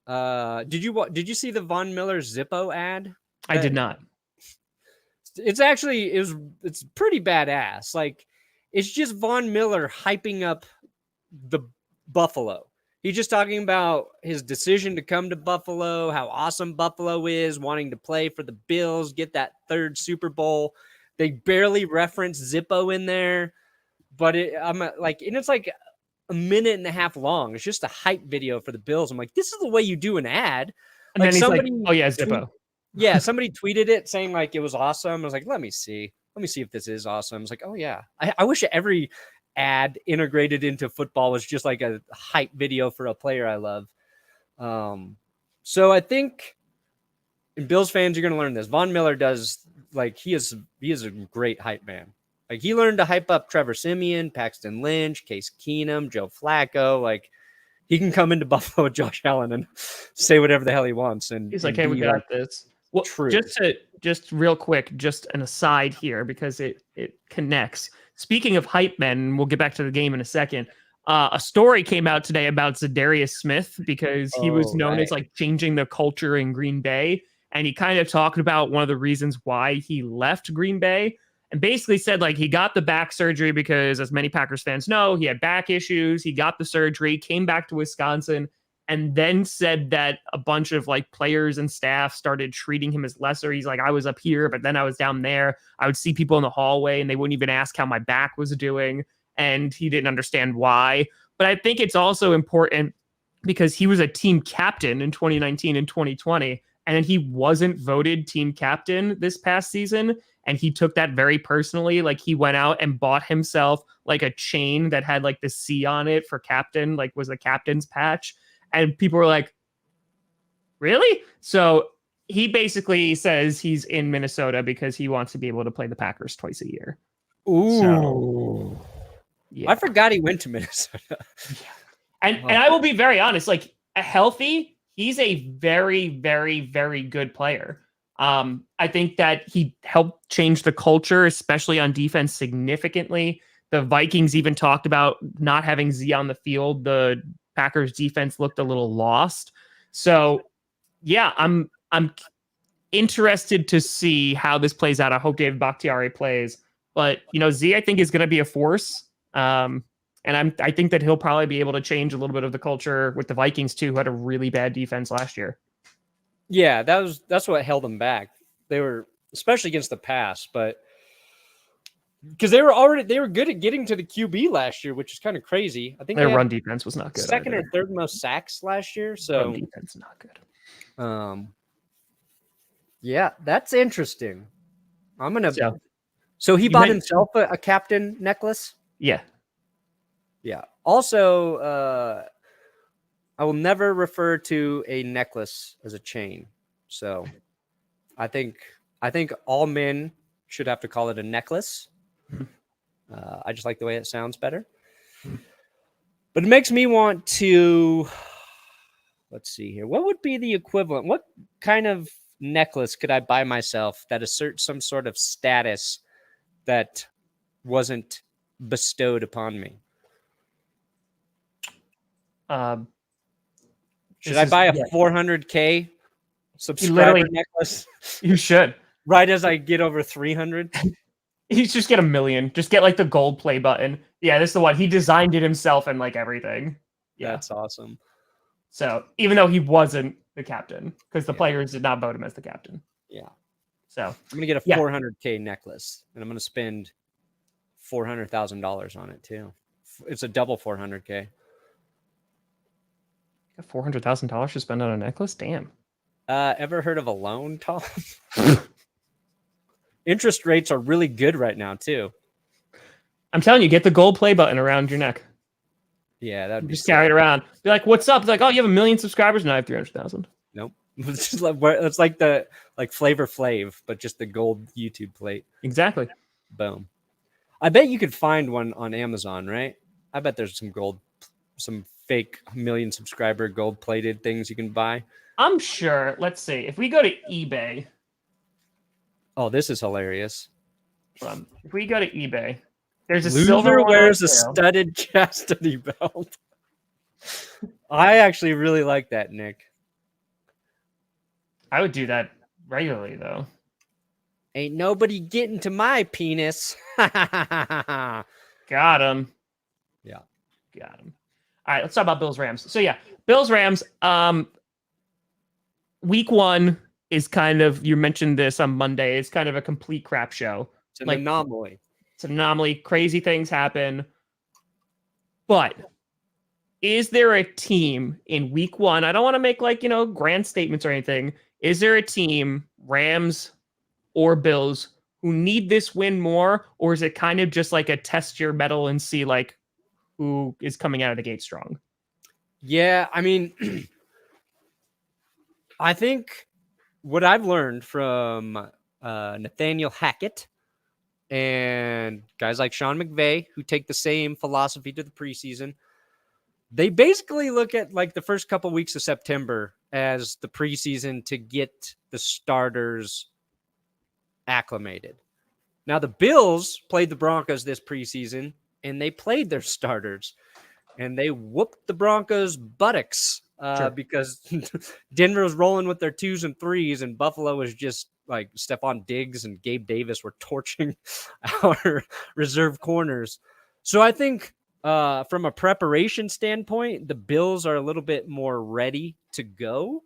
Did you see the Von Miller Zippo ad? I did not. It's pretty badass. Like, it's just Von Miller hyping up the Buffalo. He's just talking about his decision to come to Buffalo, how awesome Buffalo is, wanting to play for the Bills, get that 3rd Super Bowl. They barely reference Zippo in there, but and it's like a minute and a half long. It's just a hype video for the Bills. I'm like, this is the way you do an ad. And then somebody, oh yeah, Zippo. Yeah, somebody tweeted it saying like it was awesome. I was like, let me see if this is awesome. I was like, oh yeah. I wish every ad integrated into football was just like a hype video for a player I love. So I think Bills fans are going to learn this. Von Miller does, like, he is a great hype man. Like, he learned to hype up Trevor Siemian, Paxton Lynch, Case Keenum, Joe Flacco. Like, he can come into Buffalo with Josh Allen and say whatever the hell he wants. And he's like, hey, we got this. Well, true. Just real quick, just an aside here because it connects. Speaking of hype men, we'll get back to the game in a second. A story came out today about Zadarius Smith because he was known as like changing the culture in Green Bay. And he kind of talked about one of the reasons why he left Green Bay and basically said like he got the back surgery because, as many Packers fans know, he had back issues. He got the surgery, came back to Wisconsin, and then said that a bunch of like players and staff started treating him as lesser. He's like, I was up here, but then I was down there. I would see people in the hallway and they wouldn't even ask how my back was doing. And he didn't understand why. But I think it's also important because he was a team captain in 2019 and 2020. And then he wasn't voted team captain this past season. And he took that very personally. Like, he went out and bought himself like a chain that had like the C on it for captain, like was the captain's patch. And people were like, really? So he basically says he's in Minnesota because he wants to be able to play the Packers twice a year. Ooh. So, yeah. I forgot he went to Minnesota. Yeah. And I will be very honest, like, healthy, he's a very, very, very good player. I think that he helped change the culture, especially on defense, significantly. The Vikings even talked about not having Z on the field. The Packers defense looked a little lost. So, yeah, I'm interested to see how this plays out. I hope David Bakhtiari plays. But, Z, I think, is going to be a force. And I think that he'll probably be able to change a little bit of the culture with the Vikings, too, who had a really bad defense last year. Yeah, that's what held them back. They were, especially against the pass, but because they were good at getting to the QB last year, which is kind of crazy. I think their run defense was not good. Second or third most sacks last year. So run defense not good. Yeah, that's interesting. I'm gonna. So he bought himself a captain necklace. Yeah. Yeah. Also, I will never refer to a necklace as a chain. So I think all men should have to call it a necklace. I just like the way it sounds better. But it makes me want to, let's see here. What would be the equivalent? What kind of necklace could I buy myself that asserts some sort of status that wasn't bestowed upon me? Should I buy a 400K subscriber necklace? You should. Right as I get over 300? You just get 1 million. Just get like the gold play button. Yeah, this is the one. He designed it himself and like everything. Yeah. That's awesome. So even though he wasn't the captain, because the players did not vote him as the captain. Yeah. So I'm going to get a 400K necklace and I'm going to spend $400,000 on it too. It's a double 400K. $400,000 to spend on a necklace? Damn. Ever heard of a loan, Tom? Interest rates are really good right now too. I'm telling you, get the gold play button around your neck. Yeah, that'd be just carry it around. Be like, "What's up?" It's like, "Oh, you have 1 million subscribers." No, I have 300,000. Nope. It's like the Flavor Flav, but just the gold YouTube plate. Exactly. Boom. I bet you could find one on Amazon, right? I bet there's some fake 1 million subscriber gold plated things you can buy. I'm sure. Let's see. If we go to eBay. Oh, this is hilarious. If we go to eBay, there's a loser silver wears a studded chastity belt. I actually really like that, Nick. I would do that regularly, though. Ain't nobody getting to my penis. Got him. Yeah. Got him. All right, let's talk about Bills-Rams. So, yeah, Bills-Rams, week 1 is kind of, you mentioned this on Monday, it's kind of a complete crap show. It's an anomaly. It's an anomaly. Crazy things happen. But is there a team in week 1? I don't want to make grand statements or anything. Is there a team, Rams or Bills, who need this win more? Or is it kind of just like a test your mettle and see who is coming out of the gate strong? Yeah, I mean, I think what I've learned from Nathaniel Hackett and guys like Sean McVay, who take the same philosophy to the preseason, they basically look at the first couple weeks of September as the preseason to get the starters acclimated. Now, the Bills played the Broncos this preseason, and they played their starters, and they whooped the Broncos' buttocks. Because Denver was rolling with their 2s and 3s, and Buffalo was just like Stephon Diggs and Gabe Davis were torching our reserve corners. So I think from a preparation standpoint, the Bills are a little bit more ready to go.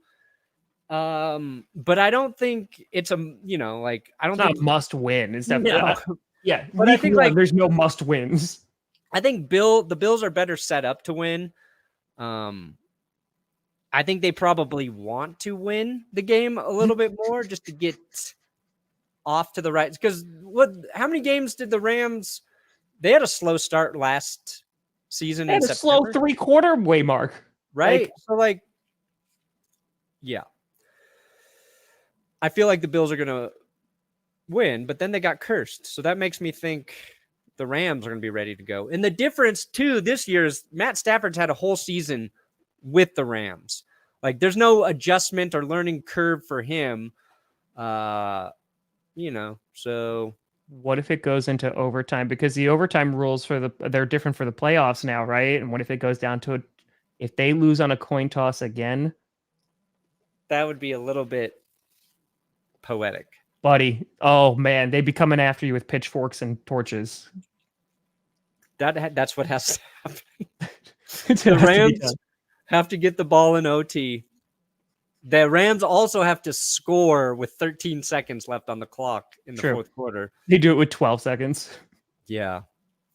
But I don't think it's I don't it's think not a must win. It's definitely yeah. But I think there's no must wins. I think the Bills are better set up to win. I think they probably want to win the game a little bit more just to get off to the right. Because how many games did the Rams? They had a slow start last season. They had a slow 3/4 way mark, right? Yeah. I feel like the Bills are going to win, but then they got cursed. So that makes me think the Rams are going to be ready to go. And the difference, too, this year is Matt Stafford's had a whole season with the Rams. There's no adjustment or learning curve for him. So what if it goes into overtime? Because the overtime rules they're different for the playoffs now, right? And what if it goes down to if they lose on a coin toss again? That would be a little bit poetic. Buddy, oh man, they'd be coming after you with pitchforks and torches. That's what has to happen. The Rams have to get the ball in OT. The Rams also have to score with 13 seconds left on the clock in the fourth quarter. They do it with 12 seconds. Yeah.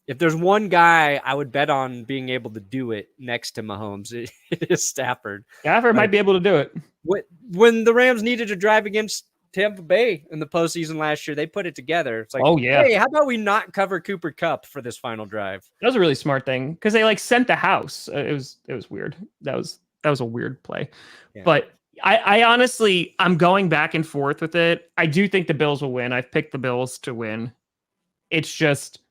If there's one guy I would bet on being able to do it next to Mahomes, it is Stafford. Stafford might be able to do it. When the Rams needed to drive against Tampa Bay in the postseason last year, they put it together. It's like, hey, how about we not cover Cooper Kupp for this final drive? That was a really smart thing because they sent the house. It was weird. That was a weird play. Yeah. But I honestly, I'm going back and forth with it. I do think the Bills will win. I've picked the Bills to win. It's just,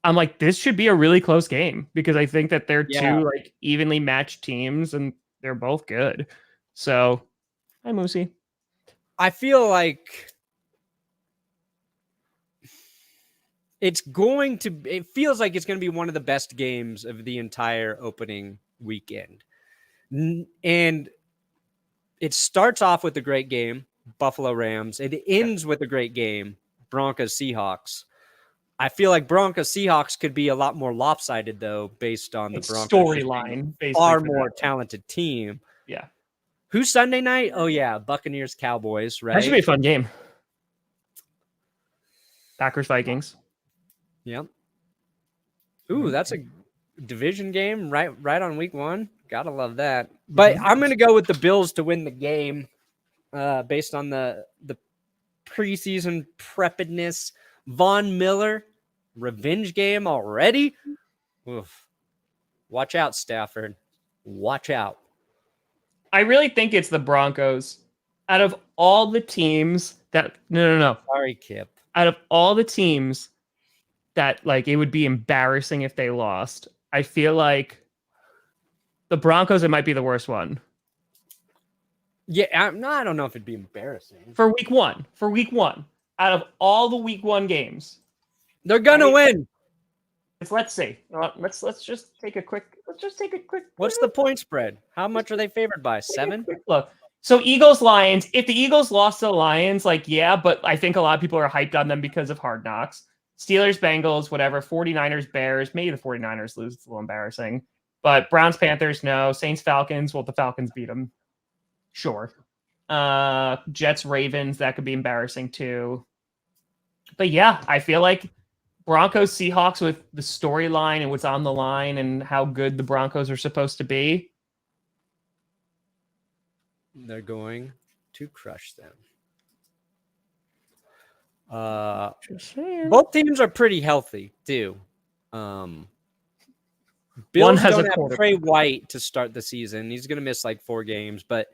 I'm like, this should be a really close game because I think that they're two evenly matched teams and they're both good. So, hi, Moosey. I feel like it feels like it's going to be one of the best games of the entire opening weekend. And it starts off with a great game, Buffalo Rams. It ends with a great game, Broncos Seahawks. I feel like Broncos Seahawks could be a lot more lopsided, though, based on the Broncos storyline. Far more talented team. Yeah. Who's Sunday night? Oh, yeah. Buccaneers Cowboys, right? That should be a fun game. Packers Vikings. Yep. Ooh, that's a division game right on week 1. Gotta love that. But I'm going to go with the Bills to win the game based on the preseason preppedness. Von Miller, revenge game already? Oof. Watch out, Stafford. Watch out. I really think it's the Broncos. Out of all the teams that... No. Sorry, Kip. Out of all the teams that, it would be embarrassing if they lost, I feel like the Broncos, it might be the worst one. Yeah, I don't know if it'd be embarrassing. For week one. Out of all the week 1 games. They're going to win. Let's see. Let's just take a quick... What's the point spread? How much are they favored by? 7? Look. So Eagles-Lions, if the Eagles lost to the Lions, but I think a lot of people are hyped on them because of Hard Knocks. Steelers-Bengals, whatever. 49ers-Bears. Maybe the 49ers lose. It's a little embarrassing. But Browns-Panthers, no. Saints-Falcons, well, the Falcons beat them. Sure. Jets-Ravens, that could be embarrassing too. But yeah, I feel like Broncos-Seahawks with the storyline and what's on the line and how good the Broncos are supposed to be. They're going to crush them. Both teams are pretty healthy, too. Bills don't have Trey White to start the season. He's going to miss 4 games. But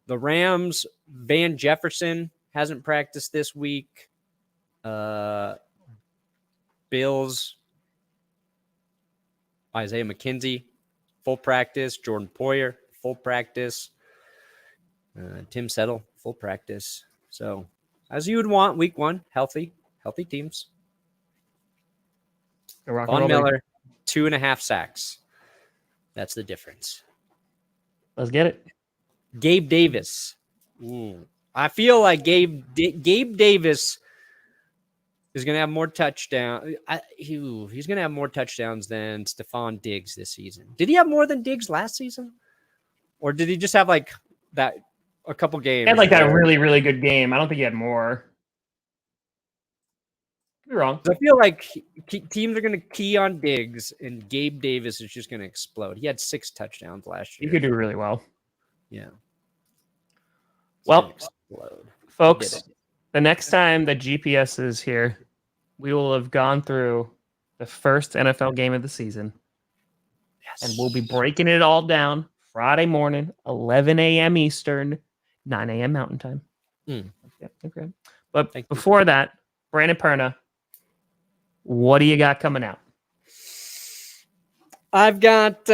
the Rams, Van Jefferson hasn't practiced this week. Bills, Isaiah McKenzie, full practice. Jordan Poyer, full practice. Tim Settle, full practice. So, as you would want, week 1, healthy teams. Von Miller, 2.5 sacks. That's the difference. Let's get it. Gabe Davis. I feel like Gabe Davis is going to have more touchdowns. He's going to have more touchdowns than Stephon Diggs this season. Did he have more than Diggs last season? Or did he just have that a couple games? He had that really, really good game. I don't think he had more. Could be wrong. I feel like teams are going to key on Diggs, and Gabe Davis is just going to explode. He had 6 touchdowns last year. He could do really well. Yeah. Well, folks, the next time the GPS is here, we will have gone through the first NFL game of the season. Yes. And we'll be breaking it all down Friday morning, 11 a.m. Eastern, 9 a.m. Mountain Time. Yeah, okay. But before that, Brandon Perna, what do you got coming out? I've got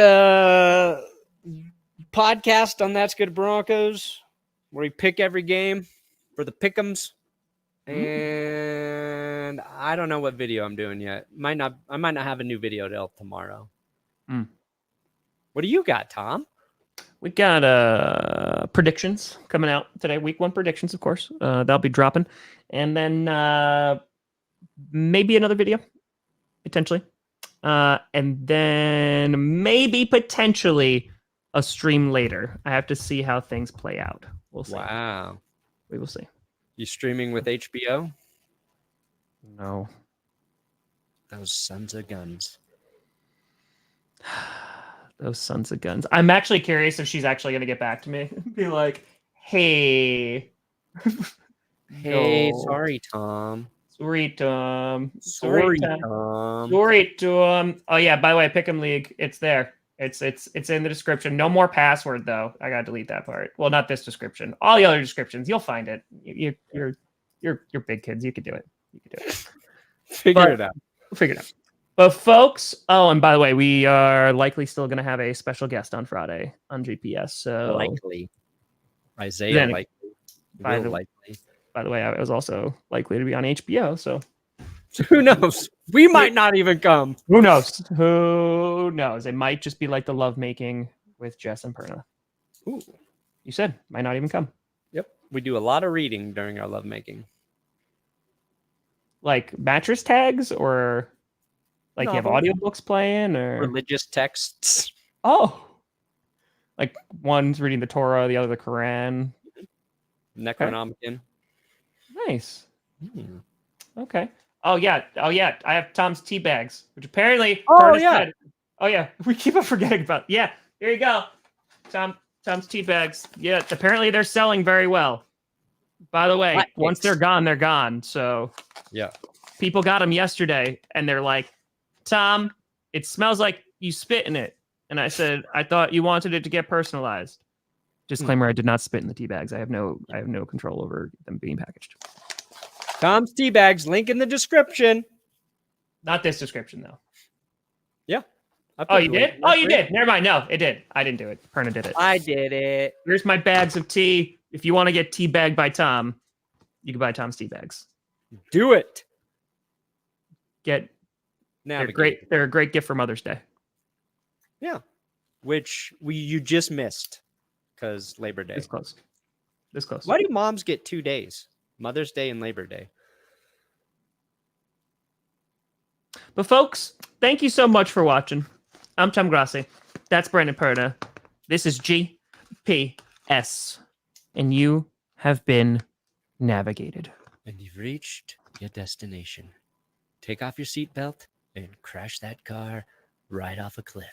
podcast on That's Good Broncos, where we pick every game, for the pick'ems. And I don't know what video I'm doing yet. I might not have a new video till tomorrow. What do you got, Tom? We got predictions coming out today. Week 1 predictions, of course. That'll be dropping. And then maybe another video, potentially. And then maybe potentially a stream later. I have to see how things play out. We'll see. Wow. We will see. You streaming with HBO? No. Those sons of guns. Those sons of guns. I'm actually curious if she's actually going to get back to me. Be like, hey. Hey, No. sorry, Tom. Sorry, Tom. Sorry, Tom. Sorry, Tom. Oh yeah, by the way, Pick'em League, it's there. It's in the description. No more password though. I gotta delete that part. Well, not this description. All the other descriptions, you'll find it. You're big kids. You can do it. You can do it. Figure it out. Figure it out. But folks, oh, and by the way, we are likely still going to have a special guest on Friday on GPS. So likely, Isaiah then, likely. By the way, I was also likely to be on HBO. So who knows? We might not even come. Who knows? Who knows? It might just be like the lovemaking with Jess and Perna. Ooh. You said might not even come. Yep, we do a lot of reading during our lovemaking. Like mattress tags, or like you have audiobooks playing, or religious texts. Oh, like one's reading the Torah, the other the Quran. Necronomicon. Okay. Nice. Okay. Oh yeah. I have Tom's tea bags, which apparently. Said. Oh yeah. We keep on forgetting about. Yeah. Here you go. Tom's tea bags. Yeah. Apparently they're selling very well. By the way, once they're gone, they're gone. So yeah, people got them yesterday, and they're like, Tom, it smells like you spit in it. And I said, I thought you wanted it to get personalized. Disclaimer: I did not spit in the tea bags. I have no control over them being packaged. Tom's tea bags. Link in the description. Not this description though. Yeah. Oh, you did? Oh, you did. Never mind. No, it did. I didn't do it. Perna did it. I did it. Here's my bags of tea. If you want to get tea bagged by Tom, you can buy Tom's tea bags. Do it. They're great. They're a great gift for Mother's Day. Yeah, which you just missed because Labor Day. This close. Why do moms get 2 days? Mother's Day and Labor Day. But folks, thank you so much for watching. I'm Tom Grossi. That's Brandon Perna. This is GPS. And you have been navigated. And you've reached your destination. Take off your seatbelt and crash that car right off a cliff.